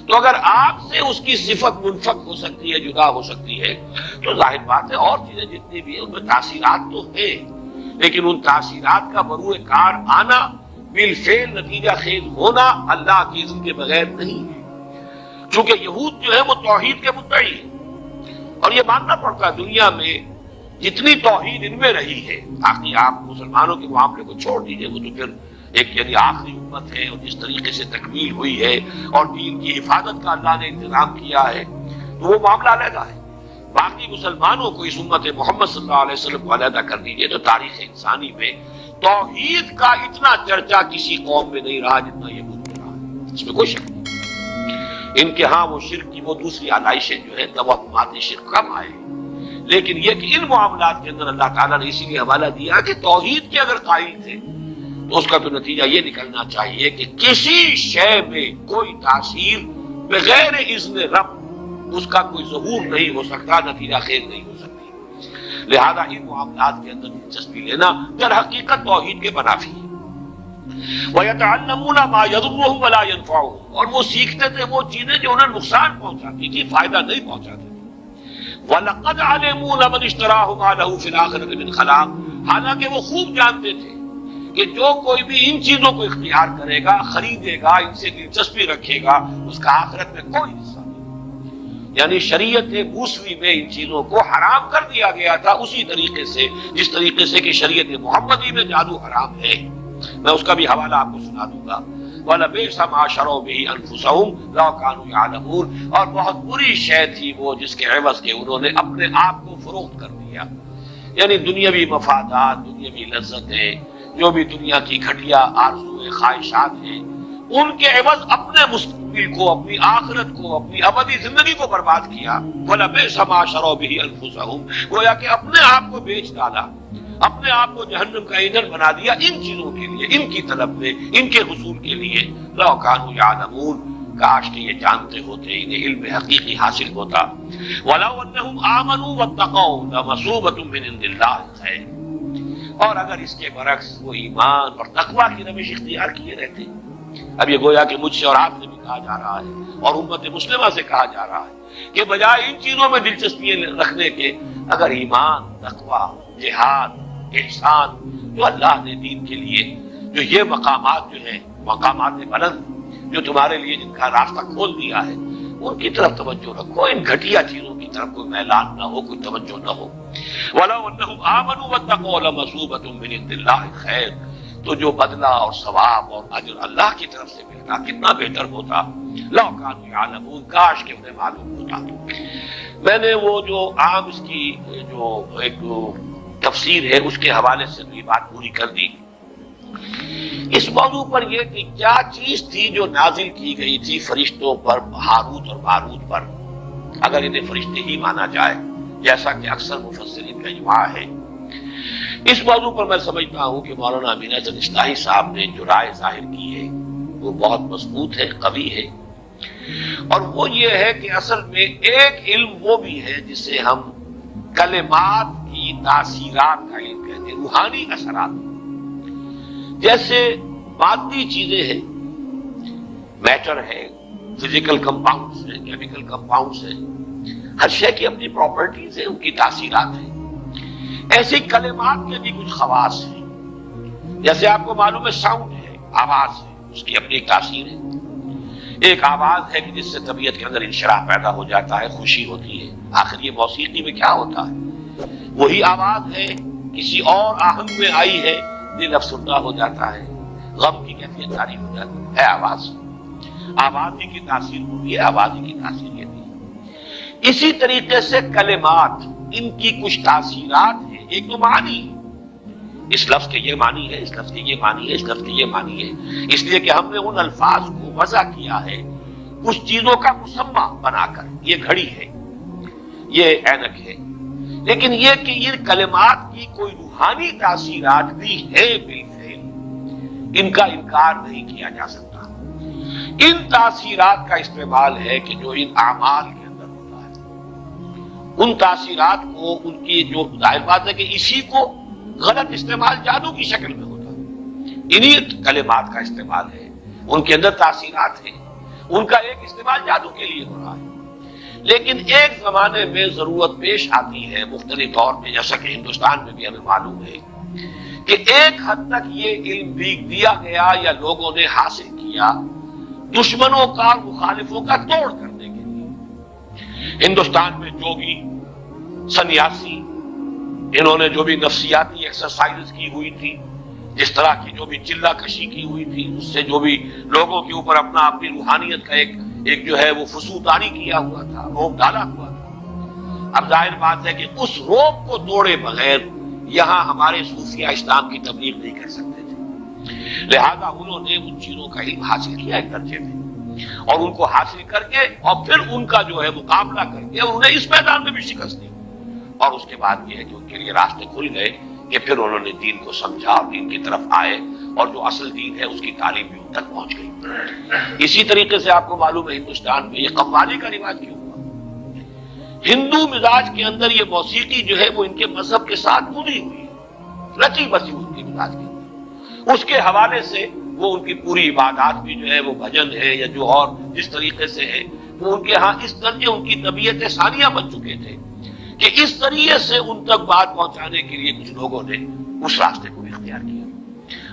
تو اگر آگ سے اس کی صفت منفک ہو سکتی ہے، جدا ہو سکتی ہے، تو ظاہر بات ہے اور چیزیں جتنی بھی ہیں ان میں تاثیرات تو ہیں، لیکن ان تاثیرات کا بروئے کار آنا، بالفعل نتیجہ خیز ہونا اللہ کی اذن کے بغیر نہیں ہے۔ چونکہ یہود جو ہے وہ توحید کے مدعی ہیں، اور یہ ماننا پڑتا ہے دنیا میں جتنی توحید ان میں رہی ہے، باقی آپ مسلمانوں کے معاملے کو چھوڑ دیجئے، وہ تو پھر ایک یعنی آخری امت ہے اور جس طریقے سے تکمیل ہوئی ہے اور دین کی حفاظت کا اللہ نے انتظام کیا ہے تو وہ معاملہ علیحدہ ہے۔ باقی مسلمانوں کو اس امت محمد صلی اللہ علیہ وسلم کو علیحدہ کر دیجئے تو تاریخ انسانی میں توحید کا اتنا چرچا کسی قوم میں نہیں رہا جتنا یہود میں رہا، اس میں کوئی شک نہیں۔ ان کے ہاں وہ شرک کی وہ دوسری آلائشیں جو ہے توہمات شرک کم آئے، لیکن یہ کہ ان معاملات کے اندر اللہ تعالیٰ نے اسی لیے حوالہ دیا کہ توحید کے اگر قائل تھے تو اس کا تو نتیجہ یہ نکلنا چاہیے کہ کسی شے میں کوئی تاثیر بغیر اذن رب اس کا کوئی ظہور نہیں ہو سکتا، نتیجہ خیز نہیں ہو سکتی۔ لہذا ان معاملات کے اندر دلچسپی لینا در حقیقت توحید کے منافی ہے۔ وَيَتَعَلَّمُونَ مَا يَضُرُّهُمْ وَلَا يَنفَعُهُمْ، اور وہ سیکھتے تھے وہ چیزیں جو انہیں نقصان پہنچاتی تھی، فائدہ نہیں پہنچاتی تھی۔ وَلَقَدْ عَلِمُوا لَمَنِ اشْتَرَاهُ مَا لَهُ فِي الْآخِرَةِ مِنْ خَلَاقٍ، حالانکہ وہ خوب جانتے تھے کہ جو کوئی بھی ان چیزوں کو اختیار کرے گا، خریدے گا، ان سے دلچسپی رکھے گا، اس کا آخرت میں کوئی حصہ نہیں۔ یعنی شریعت موسوی میں ان چیزوں کو حرام کر دیا گیا تھا اسی طریقے سے جس طریقے سے کہ شریعت محمدی میں جادو حرام ہے۔ میں اس کا بھی حوالہ آپ کو سنا دوں گا۔ وَلَبِئْسَ مَا شَرَوْا بِهِ أَنفُسَهُمْ لَوْ كَانُوا يَعْلَمُونَ، اور بہت بری شے تھی وہ جس کے عوض کے انہوں نے اپنے آپ کو فروخت کر دیا۔ یعنی دنیاوی مفادات، دنیاوی لذتیں، جو بھی دنیا کی گھٹیا آرزویں، خواہشات ہیں، ان کے عوض اپنے مستقبل کو، اپنی آخرت کو، اپنی ابدی زندگی کو برباد کیا۔ وَلَبِئْسَ مَا شَرَوْا بِهِ أَنفُسَهُمْ، گویا کہ اپنے آپ کو بیچ ڈالا، اپنے آپ کو جہنم کا ایندھن بنا دیا ان چیزوں کے لیے، ان کی طلب میں، ان کے حصول کے لیے۔ لَوْ كَانُوا يَعْلَمُونَ، کاش کہ یہ جانتے ہوتے، انہیں علم حقیقی حاصل ہوتا۔ وَلَوْ أَنَّهُمْ آمَنُوا وَاتَّقَوْا لَمَثُوبَةٌ مِّنْ عِندِ اللَّهِ خَيْرٌ، اور اگر اس کے برعکس وہ ایمان اور تقویٰ کی روش اختیار کیے رہتے۔ اب یہ گویا کہ مجھ سے اور آپ سے بھی کہا جا رہا ہے اور امت مسلمہ سے کہا جا رہا ہے کہ بجائے ان چیزوں میں دلچسپی رکھنے کے، اگر ایمان، تقویٰ، جہاد، احسان، جو اللہ نے دین کے لیے جو یہ مقامات جو ہیں، مقامات بلند جو تمہارے لیے جن کا راستہ کھول دیا ہے، ان کی طرف توجہ رکھو، ان گھٹیا چیزوں کی طرف کوئی میلان نہ ہو، کوئی توجہ نہ ہو۔ وَلَوْ أَنَّهُمْ آمَنُوا وَاتَّقَوْا لَمَثُوبَةٌ مِّنْ عِندِ اللَّهِ خَيْرٌ، تو جو بدلہ اور ثواب اور اجر اللہ کی طرف سے ملتا کتنا بہتر ہوتا۔ لَوْ كَانُوا يَعْلَمُونَ، کاش کہ انہیں معلوم ہوتا۔ میں نے وہ جو عام اس کی جو ایک تفسیر ہے اس کے حوالے سے تو یہ بات پوری کر دی۔ اس موضوع پر یہ کہ کیا چیز تھی جو نازل کی گئی تھی فرشتوں پر، ہاروت اور ماروت پر، اگر انہیں فرشتے ہی مانا جائے جیسا کہ اکثر مفسرین کا اجماع ہے۔ اس موضوع پر میں سمجھتا ہوں کہ مولانا امین احسن اصلاحی صاحب نے جو رائے ظاہر کی ہے وہ بہت مضبوط ہے، قوی ہے، اور وہ یہ ہے کہ اصل میں ایک علم وہ بھی ہے جسے ہم کلمات کی تاثیرات کا علم کہتے ہیں، روحانی اثرات، جیسے مادی چیزیں ہیں، میٹر ہے، فزیکل کمپاؤنڈز ہیں، کیمیکل کمپاؤنڈز ہیں، ہر شے کی اپنی پراپرٹیز ہیں، ان کی تاثیرات ہیں۔ ایسے کلمات کے بھی کچھ خواص ہیں، جیسے آپ کو معلوم ہے ساؤنڈ ہے، آواز ہے، اس کی اپنی ایک تاثیر ہے۔ ایک آواز ہے کہ جس سے طبیعت کے اندر انشراح پیدا ہو جاتا ہے، خوشی ہوتی ہے۔ آخر یہ موسیقی میں کیا ہوتا ہے؟ وہی آواز ہے، کسی اور آہنگ میں آئی ہے، دل افسردہ ہو جاتا ہے، غم کی کیفیت جاری ہو جاتی ہے آواز۔ آواز ہی کی تاثیر ہوتی ہے، آواز ہی کی تاثیر یہ ہے۔ اسی طریقے سے کلمات، ان کی کچھ تاثیرات ہیں۔ ایک تو معنی، اس لفظ کے یہ معنی ہے، اس لفظ کے یہ معنی ہے، اس لفظ کے یہ معنی ہے، اس لیے کہ ہم نے ان الفاظ کو وضع کیا ہے کچھ چیزوں کا مسمى بنا کر۔ یہ گھڑی ہے، یہ اینک ہے، لیکن یہ کہ یہ کلمات کی کوئی روحانی تاثیرات بھی ہے بالفعل، ان کا انکار نہیں کیا جا سکتا۔ ان تاثیرات کا استعمال ہے کہ جو ان اعمال کے اندر ہوتا ہے، ان تاثیرات کو، ان کی جو ظاہر بات ہے کہ اسی کو غلط استعمال جادو کی شکل میں ہوتا ہے، انہی کلمات کا استعمال ہے، ان کے اندر تاثیرات ہیں، ان کا ایک استعمال جادو کے لیے ہو رہا ہے۔ لیکن ایک زمانے میں ضرورت پیش آتی ہے مختلف طور پہ، جیسا کہ ہندوستان میں بھی ہمیں معلوم ہے کہ ایک حد تک یہ علم بھی دیا گیا یا لوگوں نے حاصل کیا دشمنوں کا، مخالفوں کا توڑ کرنے کے لیے۔ ہندوستان میں جو بھی سنیاسی، انہوں نے جو بھی نفسیاتی ایکسرسائز کی ہوئی تھی، جس طرح کی جو بھی چلہ کشی کی ہوئی تھی، اس سے جو بھی لوگوں کے اوپر اپنی روحانیت کا ایک جو ہے وہ فسوطانی کیا ہوا تھا، روب ڈالا ہوا تھا۔ اب ظاہر بات ہے کہ اس روب کو توڑے بغیر یہاں ہمارے صوفیہ اسلام کی تبلیغ نہیں کر سکتے تھے، لہذا انہوں نے ان چیزوں کا علم حاصل کیا ایک درجے میں، اور ان کو حاصل کر کے اور پھر ان کا جو ہے مقابلہ کر کے انہیں اس میدان میں بھی شکست دی، اور اس کے بعد یہ ہے کہ ان کے لیے راستے کھل گئے کہ پھر انہوں نے دین کو سمجھا اور دین کی طرف آئے، اور جو اصل دین ہے اس کی تعلیم بھی ان تک پہنچ گئی۔ اسی طریقے سے آپ کو معلوم ہے ہندوستان میں یہ قوالی کا رواج کیوں ہوا؟ ہندو مزاج کے اندر یہ موسیقی جو ہے وہ ان کے مذہب کے ساتھ ملی ہوئی ہے، رچی بسی ان کے مزاج کے اندر. اس کے حوالے سے وہ ان کی پوری عبادات بھی جو ہے وہ بھجن ہے یا جو اور جس طریقے سے ہے وہ ان کے ہاں اس طرح ان کی طبیعت ثانیہ بن چکے تھے کہ اس طریقے سے ان تک بات پہنچانے کے لیے کچھ لوگوں نے اس راستے کو اختیار کیا.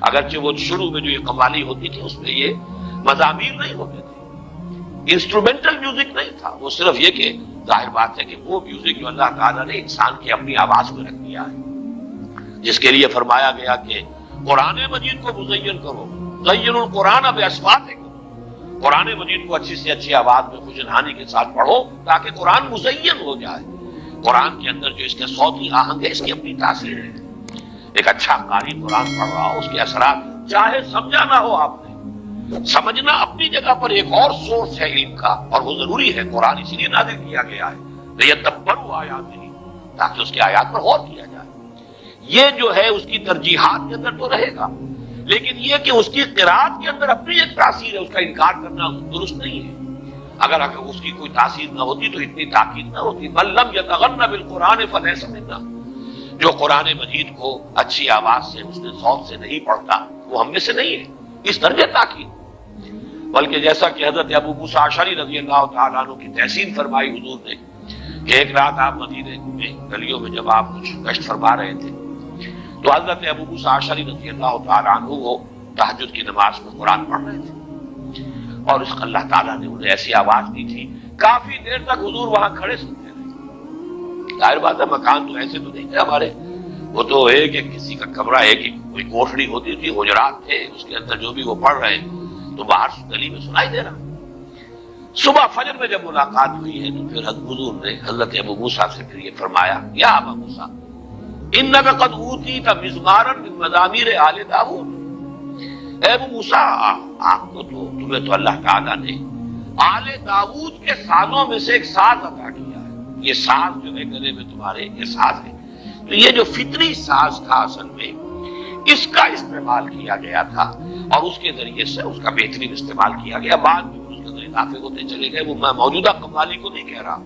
اگرچہ وہ شروع میں جو یہ قوالی ہوتی تھی اس میں یہ مضامین نہیں ہوتے تھے، انسٹرومنٹل میوزک نہیں تھا، وہ صرف یہ کہ ظاہر بات ہے کہ وہ میوزک جو اللہ تعالیٰ نے انسان کی اپنی آواز میں رکھ دیا ہے، جس کے لیے فرمایا گیا کہ قرآن مجید کو مزین کرو، زین القرآن باصواتکم، قرآن مجید کو اچھی سے اچھی آواز میں خوشنہانی کے ساتھ پڑھو تاکہ قرآن مزین ہو جائے. قرآن کے اندر جو اس کے صوتی آہنگ ہے اس کی اپنی تاثیر ہے. ایک اچھا قاری قرآن پڑھ رہا ہو اس کے اثرات چاہے سمجھا نہ ہو آپ نے، سمجھنا اپنی جگہ پر ایک اور سورس ہے علم کا اور وہ ضروری ہے. قرآن اسی لیے نازل کیا گیا ہے لیتدبروا آیاتہ، تاکہ اس کے آیات پر غور کیا جائے. یہ جو ہے اس کی ترجیحات کے اندر تو رہے گا، لیکن یہ کہ اس کی قرات کے اندر اپنی ایک تاثیر ہے، اس کا انکار کرنا درست نہیں ہے. اگر اس کی کوئی تاثیر نہ ہوتی تو اتنی تاکید نہ ہوتی. من لم یتغن بالقرآن فلیس منا، جو قرآن مجید کو اچھی آواز سے حسن صوت سے نہیں پڑھتا وہ ہم میں سے نہیں ہے. اس درجے تاکید، بلکہ جیسا کہ حضرت ابو موسیٰ اشعری رضی اللہ تعالیٰ عنہ کی تحسین فرمائی حضور نے کہ ایک رات آپ مدینے میں گلیوں میں جب آپ کچھ گشت فرما رہے تھے تو حضرت ابو موسیٰ اشعری رضی اللہ تعالیٰ عنہ وہ تہجد کی نماز میں قرآن پڑھ رہے تھے اور اس اللہ تعالیٰ نے انہیں ایسی آواز دی تھی کافی دیر تک حضور وہاں کھڑے سنتے رہے. ظاہر بات ہے مکان تو ایسے تو نہیں تھے ہمارے، وہ تو ہے کہ کسی کا کمرہ ہے کہ کوئی کوٹھڑی ہوتی تھی، حجرات تھے، اس کے اندر جو بھی وہ پڑھ رہے تو باہر گلی میں سنائی دے رہا. صبح فجر میں جب ملاقات ہوئی ہے تو پھر حضور نے حضرت ابو موسیٰ سے پھر یہ فرمایا یا ابا موسیٰ انک قد اوتیت مزمارا من مزامیر آل داؤد، اے ابو موسیٰ آپ کو تو تمہیں تو اللہ تعالیٰ نے آل داؤد کے سازوں میں سے ایک ساز عطا کیا ہے. یہ ساز جو ہے گلے میں تمہارے یہ ساز ہے، تو یہ جو فطری ساز تھا اصل میں اس کا استعمال کیا گیا تھا اور اس کے ذریعے سے اس کا بہترین استعمال کیا گیا. بعد میں اس کے ذریعے اضافے ہوتے چلے گئے. وہ میں موجودہ قوالی کو نہیں کہہ رہا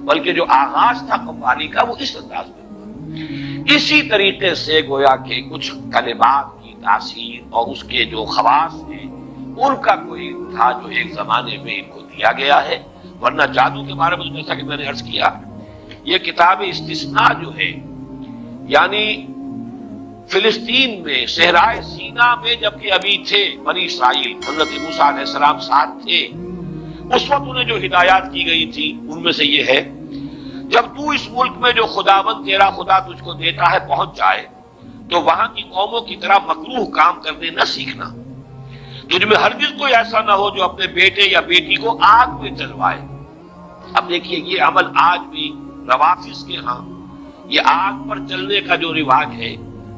بلکہ جو آغاز تھا قوالی کا وہ اس انداز میں ہوا. اسی طریقے سے گویا کہ کچھ کلمات کی تاثیر اور اس کے جو خواص ہیں ان کا کوئی تھا جو ایک زمانے میں ان کو دیا گیا ہے. ورنہ جادو کے بارے میں جیسا کہ میں نے عرض کیا یہ کتاب استثناء جو ہے یعنی فلسطین میں صحرائے سینا میں جبکہ ابھی تھے بنی اسرائیل، حضرت موسیٰ علیہ السلام ساتھ تھے، اس وقت انہیں جو ہدایات کی گئی تھی ان میں سے یہ ہے جب تو اس ملک میں جو خداوند تیرا خدا تجھ کو دیتا ہے پہنچ جائے تو وہاں کی قوموں کی طرح مکروہ کام کرنے نہ سیکھنا. تجھ میں ہرگز کوئی ایسا نہ ہو جو اپنے بیٹے یا بیٹی کو آگ میں جلوائے. اب دیکھیے یہ عمل آج بھی روافظ کے ہاں یہ آگ پر چلنے کا جو رواج ہے،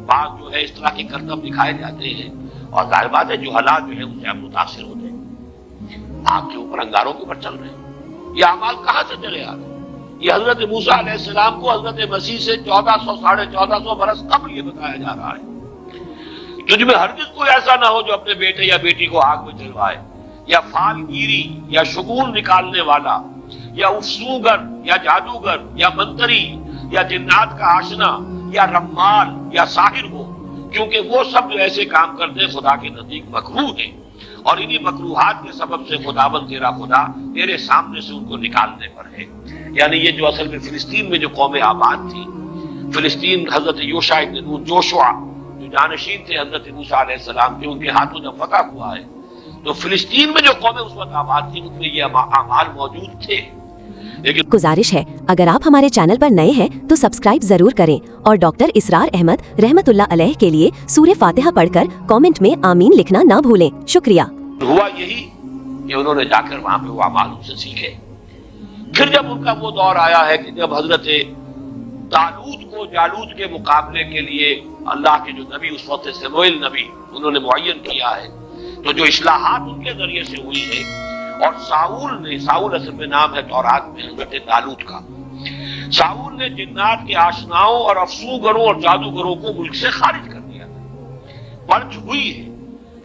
بعض جو ہے اس طرح کے کرتب دکھائے جاتے ہیں اور ظاہر بات ہے جو حالات جو ہے ان سے آپ متاثر ہوتے ہیں. آگ کے اوپر انگاروں کے اوپر چل رہے ہیں، یہ اعمال کہاں سے چلے آ رہے ہیں؟ یہ حضرت موسیٰ علیہ السلام کو حضرت مسیح سے 1400 برس قبل یہ بتایا جا رہا ہے. تجھ میں ہرگز کوئی ایسا نہ ہو جو اپنے بیٹے یا بیٹی کو آگ میں جلوائے، یا فال گیری یا شگون نکالنے والا یا افسوگر یا جادوگر یا منتری یا جنات کا آشنا یا رمال یا ساحر ہو، کیونکہ وہ سب جو ایسے کام کرتے خدا کے نزدیک مکروہ ہیں اور انہی مکروہات کے سبب سے خداوند تیرا خدا تیرے سامنے سے ان کو نکالنے پر ہے. یعنی یہ جو اصل میں فلسطین میں جو قوم آباد تھی، فلسطین حضرت یوشع ابن نون جوشع جو جانشین تھے حضرت موسیٰ علیہ السلام کے، ان کے ہاتھوں جب فتح ہوا ہے تو فلسطین میں جو قومیں اس وقت آباد تھی ان میں یہ اعمال موجود تھے. لیکن گزارش ہے اگر آپ ہمارے چینل پر نئے ہیں تو سبسکرائب ضرور کریں اور ڈاکٹر اسرار احمد رحمت اللہ علیہ کے لیے سورہ فاتحہ پڑھ کر کامنٹ میں آمین لکھنا نہ بھولیں. شکریہ. ہوا یہی کہ انہوں نے جا کر وہاں پہ وہ اعمال ان سے سیکھے. پھر جب ان کا وہ دور آیا ہے کہ جب حضرت طالوت کو جالوت کے مقابلے کے لیے اللہ کے جو نبی اس وقت سموئیل نبی انہوں نے معین کیا ہے، تو جو اصلاحات ان کے ذریعے سے ہوئی ہے اور ساؤل اصل میں نام ہے تورات میں حضرت طالوت کا، ساؤل نے جنات کے آشناؤں اور افسوگروں اور جادوگروں کو ملک سے خارج کر دیا تھا. پرچ ہوئی ہے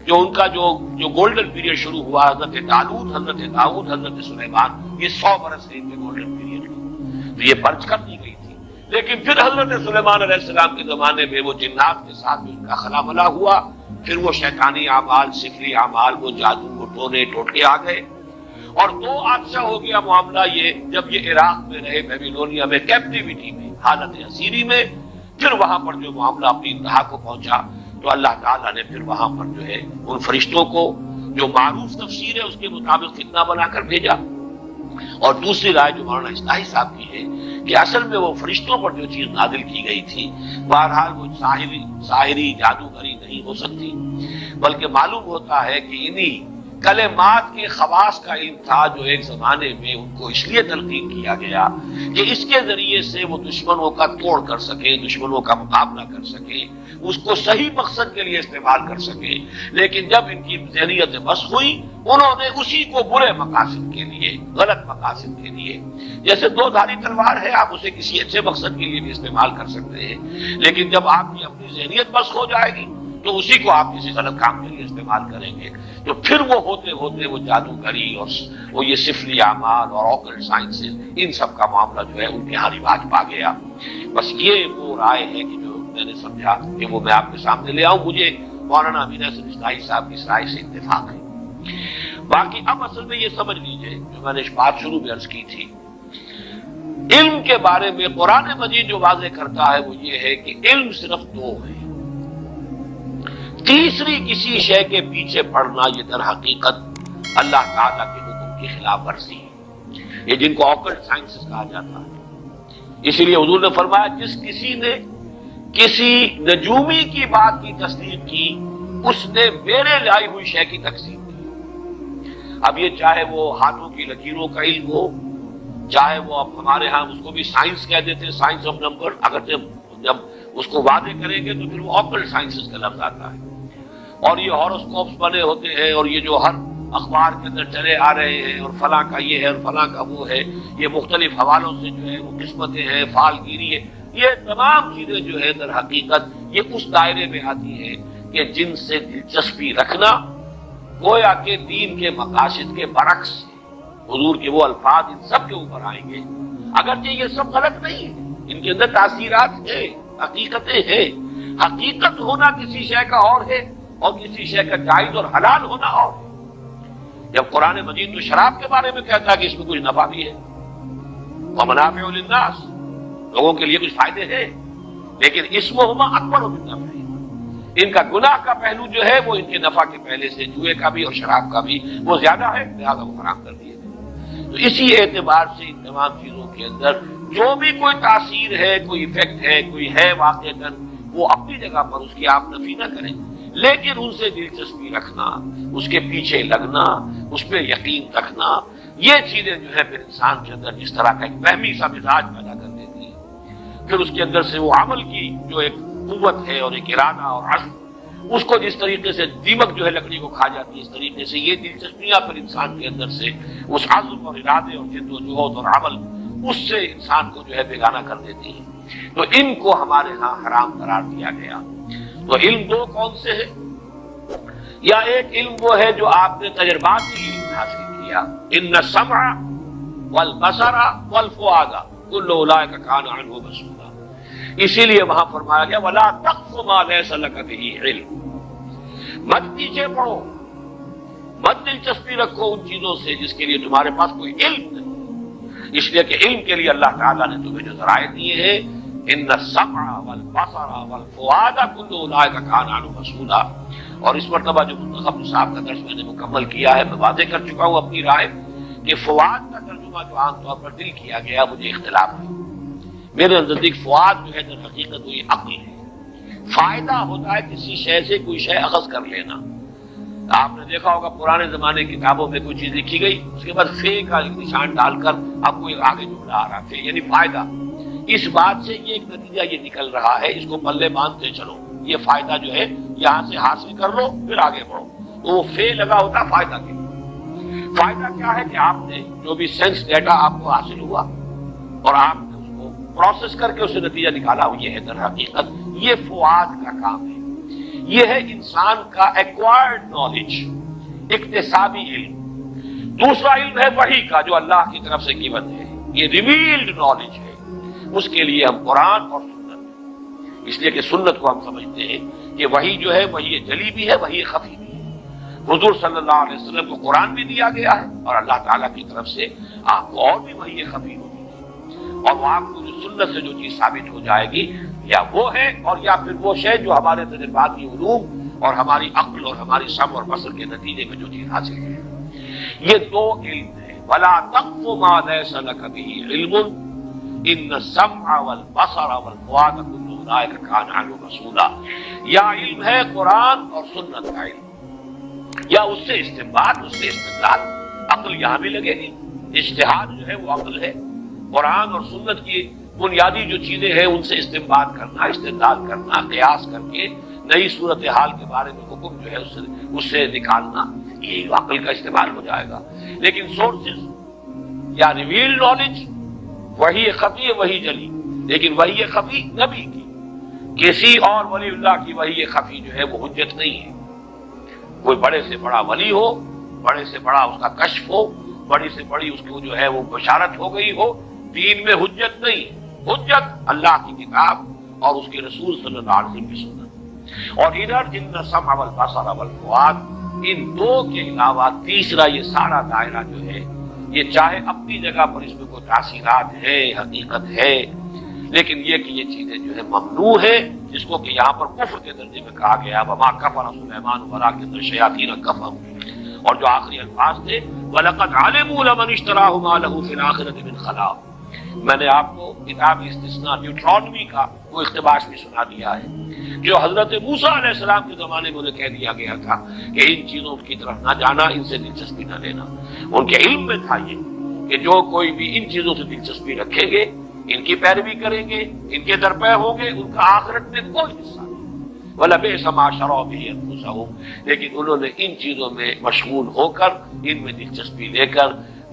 جو ان کا جو گولڈن پیریڈ شروع ہوا حضرت طالوت، حضرت داؤد، حضرت سلیمان، یہ 100 برس کے ان کے گولڈن پیریڈ. تو یہ برج کر دی گئی تھی. لیکن پھر حضرت سلیمان علیہ السلام کے زمانے میں وہ جنات کے ساتھ بھی ان کا خلا ملا ہوا. پھر وہ شیطانی اعمال، سحری اعمال، وہ جادو کو ٹونے ٹوٹکے آ گئے. اور 2 عرصہ ہو گیا معاملہ یہ، جب یہ عراق میں رہے، بیبیلونیا میں، کیپٹیوٹی میں، حالت اسیری میں. پھر وہاں پر جو معاملہ اپنی انتہا کو پہنچا تو اللہ تعالیٰ نے پھر وہاں پر جو ہے ان فرشتوں کو، جو معروف تفسیر ہے اس کے مطابق فتنہ بنا کر بھیجا. اور دوسری رائے جو مولانا اصلاحی صاحب کی ہے کہ اصل میں وہ فرشتوں پر جو چیز نازل کی گئی تھی، بہرحال وہ ساحری جادوگری نہیں ہو سکتی، بلکہ معلوم ہوتا ہے کہ انہی کلمات کے خواص کا علم تھا جو ایک زمانے میں ان کو اس لیے تلقین کیا گیا کہ اس کے ذریعے سے وہ دشمنوں کا توڑ کر سکیں، دشمنوں کا مقابلہ کر سکیں، اس کو صحیح مقصد کے لیے استعمال کر سکیں. لیکن جب ان کی ذہنیت بس ہوئی، انہوں نے اسی کو برے مقاصد کے لیے، غلط مقاصد کے لیے، جیسے 2 دھاری تلوار ہے، آپ اسے کسی اچھے مقصد کے لیے بھی استعمال کر سکتے ہیں، لیکن جب آپ کی اپنی ذہنیت بس ہو جائے گی تو اسی کو آپ کسی غلط کام کے لیے استعمال کریں گے. تو پھر وہ ہوتے ہوتے وہ جادوگری اور وہ یہ سفلی اعمال اور آکلٹ سائنسز، ان سب کا معاملہ جو ہے ان کے یہاں رواج پا گیا. بس یہ وہ رائے ہے کہ جو میں نے سمجھا کہ وہ میں آپ کے سامنے لے آؤں. مجھے مولانا امین حسن اصلاحی صاحب کی اس رائے سے اتفاق ہے. باقی اب اصل میں یہ سمجھ لیجئے، جو میں نے بات شروع میں عرض کی تھی، علم کے بارے میں قرآن مجید جو واضح کرتا ہے وہ یہ ہے کہ علم صرف 2 ہے. تیسری کسی شے کے پیچھے پڑنا یہ در حقیقت اللہ تعالیٰ کے حکم کی خلاف ورزی ہے، یہ جن کو آکلٹ سائنسز کہا جاتا ہے. اسی لیے حضور نے فرمایا جس کسی نے کسی نجومی کی بات کی تصدیق کی، اس نے میرے لائی ہوئی شے کی تکذیب کی. اب یہ چاہے وہ ہاتھوں کی لکیروں کا علم ہو، چاہے وہ اب ہمارے ہاں اس کو بھی سائنس کہہ دیتے ہیں، سائنس آف نمبر، اگر جب اس کو واضح کریں گے تو پھر وہ آکلٹ سائنسز کا لفظ آتا ہے. اور یہ ہاروسکوپس بنے ہوتے ہیں، اور یہ جو ہر اخبار کے اندر چلے آ رہے ہیں، اور فلاں کا یہ ہے اور فلاں کا وہ ہے، یہ مختلف حوالوں سے جو ہے وہ قسمتیں ہیں، فال گیری ہے، یہ تمام چیزیں جو ہے در حقیقت یہ اس دائرے میں آتی ہیں کہ جن سے دلچسپی رکھنا گویا کہ دین کے مقاصد کے برعکس حضور کے وہ الفاظ ان سب کے اوپر آئیں گے. اگرچہ یہ سب غلط نہیں ہے، ان کے اندر تاثیرات ہیں، حقیقتیں ہیں. حقیقت ہونا کسی شے کا اور ہے، اور کسی شے کا جائز اور حلال ہونا اور ہے. جب قرآن مجید تو شراب کے بارے میں کہتا ہے کہ اس میں کچھ نفع بھی ہے، ومنافع للناس، لوگوں کے لیے کچھ فائدے ہیں، لیکن اسمہما اکبر من نفعہما، ان کا گناہ کا پہلو جو ہے وہ ان کے نفع کے پہلے سے جوئے کا بھی اور شراب کا بھی وہ زیادہ ہے، لہذا وہ حرام کر دیے گئے. تو اسی اعتبار سے ان تمام چیزوں کے اندر جو بھی کوئی تاثیر ہے، کوئی ایفیکٹ ہے، کوئی ہے واقعتاً، وہ اپنی جگہ پر اس کی آپ نفی نہ کریں، لیکن ان سے دلچسپی رکھنا، اس کے پیچھے لگنا، اس پہ یقین رکھنا، یہ چیزیں جو ہے پھر انسان کے اندر جس طرح کا ایک وہمی سا مزاج پیدا کر دیتی ہے. پھر اس کے اندر سے وہ عمل کی جو ایک قوت ہے اور ایک ارادہ اور عزم، اس کو جس طریقے سے دیمک جو ہے لکڑی کو کھا جاتی ہے، اس طریقے سے یہ دلچسپیاں پھر انسان کے اندر سے اس عزم اور ارادے اور جد و جہد اور عمل، اس سے انسان کو جو ہے بیگانہ کر دیتی ہے. تو ان کو ہمارے ہاں حرام قرار دیا گیا. تو علم 2 کون سے ہیں؟ یا ایک علم وہ ہے جو آپ نے تجرباتی علم حاصل کیا، ان السمع والبصر والفؤاد کل اولئک کان عنہ مسئولا. اسی لیے وہاں فرمایا گیا ولا تقف ما لیس لک بہ علم، مت پیچھے پڑو، مت دلچسپی رکھو ان چیزوں سے جس کے لیے تمہارے پاس کوئی علم نہیں. اس لیے کہ علم کے لیے اللہ تعالیٰ نے تمہیں جو ذرائع دیے ہیں، ان السمع والبصر والفؤاد کل اولئک کان عنہ مسئولا. اور اس مرتبہ جو منتخب صاحب کا درس میں نے مکمل کیا ہے، میں واضح کر چکا ہوں اپنی رائے کہ فؤاد کا ترجمہ جو عام طور پر دل کیا گیا، مجھے اختلاف ہے. میرے نزدیک فؤاد جو ہے در حقیقت وہ یہ عقل ہے. فائدہ ہوتا ہے کسی شے سے کوئی شے اخذ کر لینا. آپ نے دیکھا ہوگا پرانے زمانے کی کتابوں میں کوئی چیز لکھی گئی، اس کے بعد فے کا نشان ڈال کر اب کوئی آگے جڑ آ رہا ہے، یعنی فائدہ. اس بات سے یہ ایک نتیجہ یہ نکل رہا ہے، اس کو پلے باندھتے چلو، یہ فائدہ جو ہے یہاں سے حاصل کر لو پھر آگے بڑھو. تو وہ فے لگا ہوتا فائدہ کے لیے. فائدہ کیا ہے کہ آپ نے جو بھی سینس ڈیٹا آپ کو حاصل ہوا اور آپ نے اس کو پروسیس کر کے اس سے نتیجہ نکالا، یہ ہے در حقیقت یہ فؤاد کا کام ہے. یہ ہے انسان کا ایکوائرڈ نالج، اکتسابی علم. دوسرا علم ہے وحی کا جو اللہ کی طرف سے گیون ہے، یہ ریویلڈ نالج ہے. اس کے لیے ہم قرآن اور سنت، اس لیے کہ سنت کو ہم سمجھتے ہیں کہ وہی جو ہے وہی جلی بھی ہے، وہی خفی بھی ہے۔ حضور صلی اللہ علیہ وسلم کو قرآن بھی دیا گیا ہے اور اللہ تعالیٰ کی طرف سے آپ کو اور بھی وہی خفی ہوگی، اور وہ آپ کو جو سنت سے جو چیز ثابت ہو جائے گی یا وہ ہے اور یا پھر وہ شے جو ہمارے تجرباتی علوم اور ہماری عقل اور ہماری سمع اور بصر کے نتیجے میں جو چیز حاصل ہے۔ یہ دو علم ہے، وَلَا تَقْفُ مَا لَيْسَ لَكَ بِهِ عِلْمٌ إِنَّ السَّمْعَ وَالْبَصَرَ وَالْفُؤَادَ كُلُّ أُولَٰئِكَ كَانَ عَنْهُ مَسْئُولًا۔ یا علم ہے قرآن اور سنت کا علم، یا اس سے استنباط، اس سے استدلال، عقل یہاں بھی لگے گی۔ اجتہاد جو ہے وہ عقل ہے، قرآن اور سنت کی بنیادی جو چیزیں ہیں ان سے استنباط کرنا، استدلال کرنا، قیاس کر کے نئی صورتحال کے بارے میں حکم جو ہے اس سے نکالنا، یہ عقل کا استعمال ہو جائے گا۔ لیکن سورسز یا ریویل نالج وہی خفی ہے، وہی جلی، لیکن وہی خفی نبی کی، کسی اور ولی اللہ کی وہی خفی جو ہے وہ حجت نہیں ہے۔ کوئی بڑے سے بڑا ولی ہو، بڑے سے بڑا اس کا کشف ہو، بڑی سے بڑی اس کو جو ہے وہ بشارت ہو گئی ہو، دین میں حجت نہیں ہے۔ حجت اللہ کی کتاب اور اس کے رسول صلی اللہ علیہ وسلم کی سنت۔ اور ادھر ان السمع والبصر والفؤاد، ان دو کے علاوہ تیسرا یہ سارا دائرہ جو ہے، یہ چاہے اپنی جگہ پر اس میں کوئی تاثیرات ہے، حقیقت ہے، لیکن یہ کہ یہ چیزیں جو ہے ممنوع ہے، جس کو کہ یہاں پر کفر کے درجے میں کہا گیا وما کفر سلیمان ولکن الشیاطین کفروا، اور جو آخری الفاظ تھے وَلَقَدْ عَلِمُوا لَمَنِ اشْتَرَاهُ مَا لَهُ فِي الْآخِرَةِ مِنْ خَلَاقٍ۔ میں نے آپ کو کتاب استثناء ڈیوٹرانومی کا وہ اقتباس بھی سنا دیا ہے، جو حضرت موسیٰ علیہ السلام کے زمانے میں انہیں کہہ دیا گیا تھا کہ ان چیزوں کی طرف نہ جانا، ان سے دلچسپی نہ لینا۔ ان کے علم میں تھا یہ کہ جو کوئی بھی ان چیزوں سے دلچسپی رکھیں گے، ان کی پیروی کریں گے، ان کے درپے ہوں گے، ان کا آخرت میں کوئی حصہ نہیں۔ وَلَبِئْسَ مَا شَرَوْا بِهِ أَنفُسَهُمْ، لیکن انہوں نے ان چیزوں میں مشغول ہو کر، ان میں دلچسپی لے کر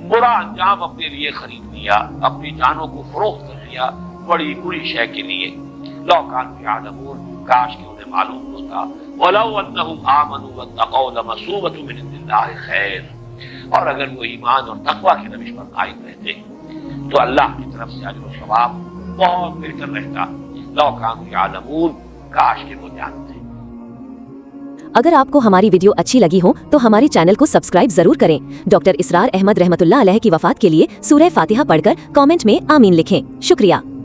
برا انجام اپنے لیے خرید لیا، اپنی جانوں کو فروخت کر لیا بڑی بری شے کے لیے۔ لَوْ كَانُوا يَعْلَمُونَ، کاش کہ انہیں معلوم ہوتا، وَلَوْ أَنَّهُمْ آمَنُوا وَاتَّقَوْا لَمَثُوبَةٌ مِّنْ عِندِ اللَّهِ خَيْرٌ، اور اگر وہ ایمان اور تقویٰ کی روش پر قائم رہتے تو اللہ کی طرف سے اجر و ثواب بہت بہتر رہتا۔ لَوْ كَانُوا يَعْلَمُونَ، کاش کہ وہ جانتے۔ اگر آپ کو ہماری ویڈیو اچھی لگی ہو تو ہمارے چینل کو سبسکرائب ضرور کریں۔ ڈاکٹر اسرار احمد رحمت اللہ علیہ کی وفات کے لیے سورہ فاتحہ پڑھ کر کامنٹ میں آمین لکھیں۔ شکریہ۔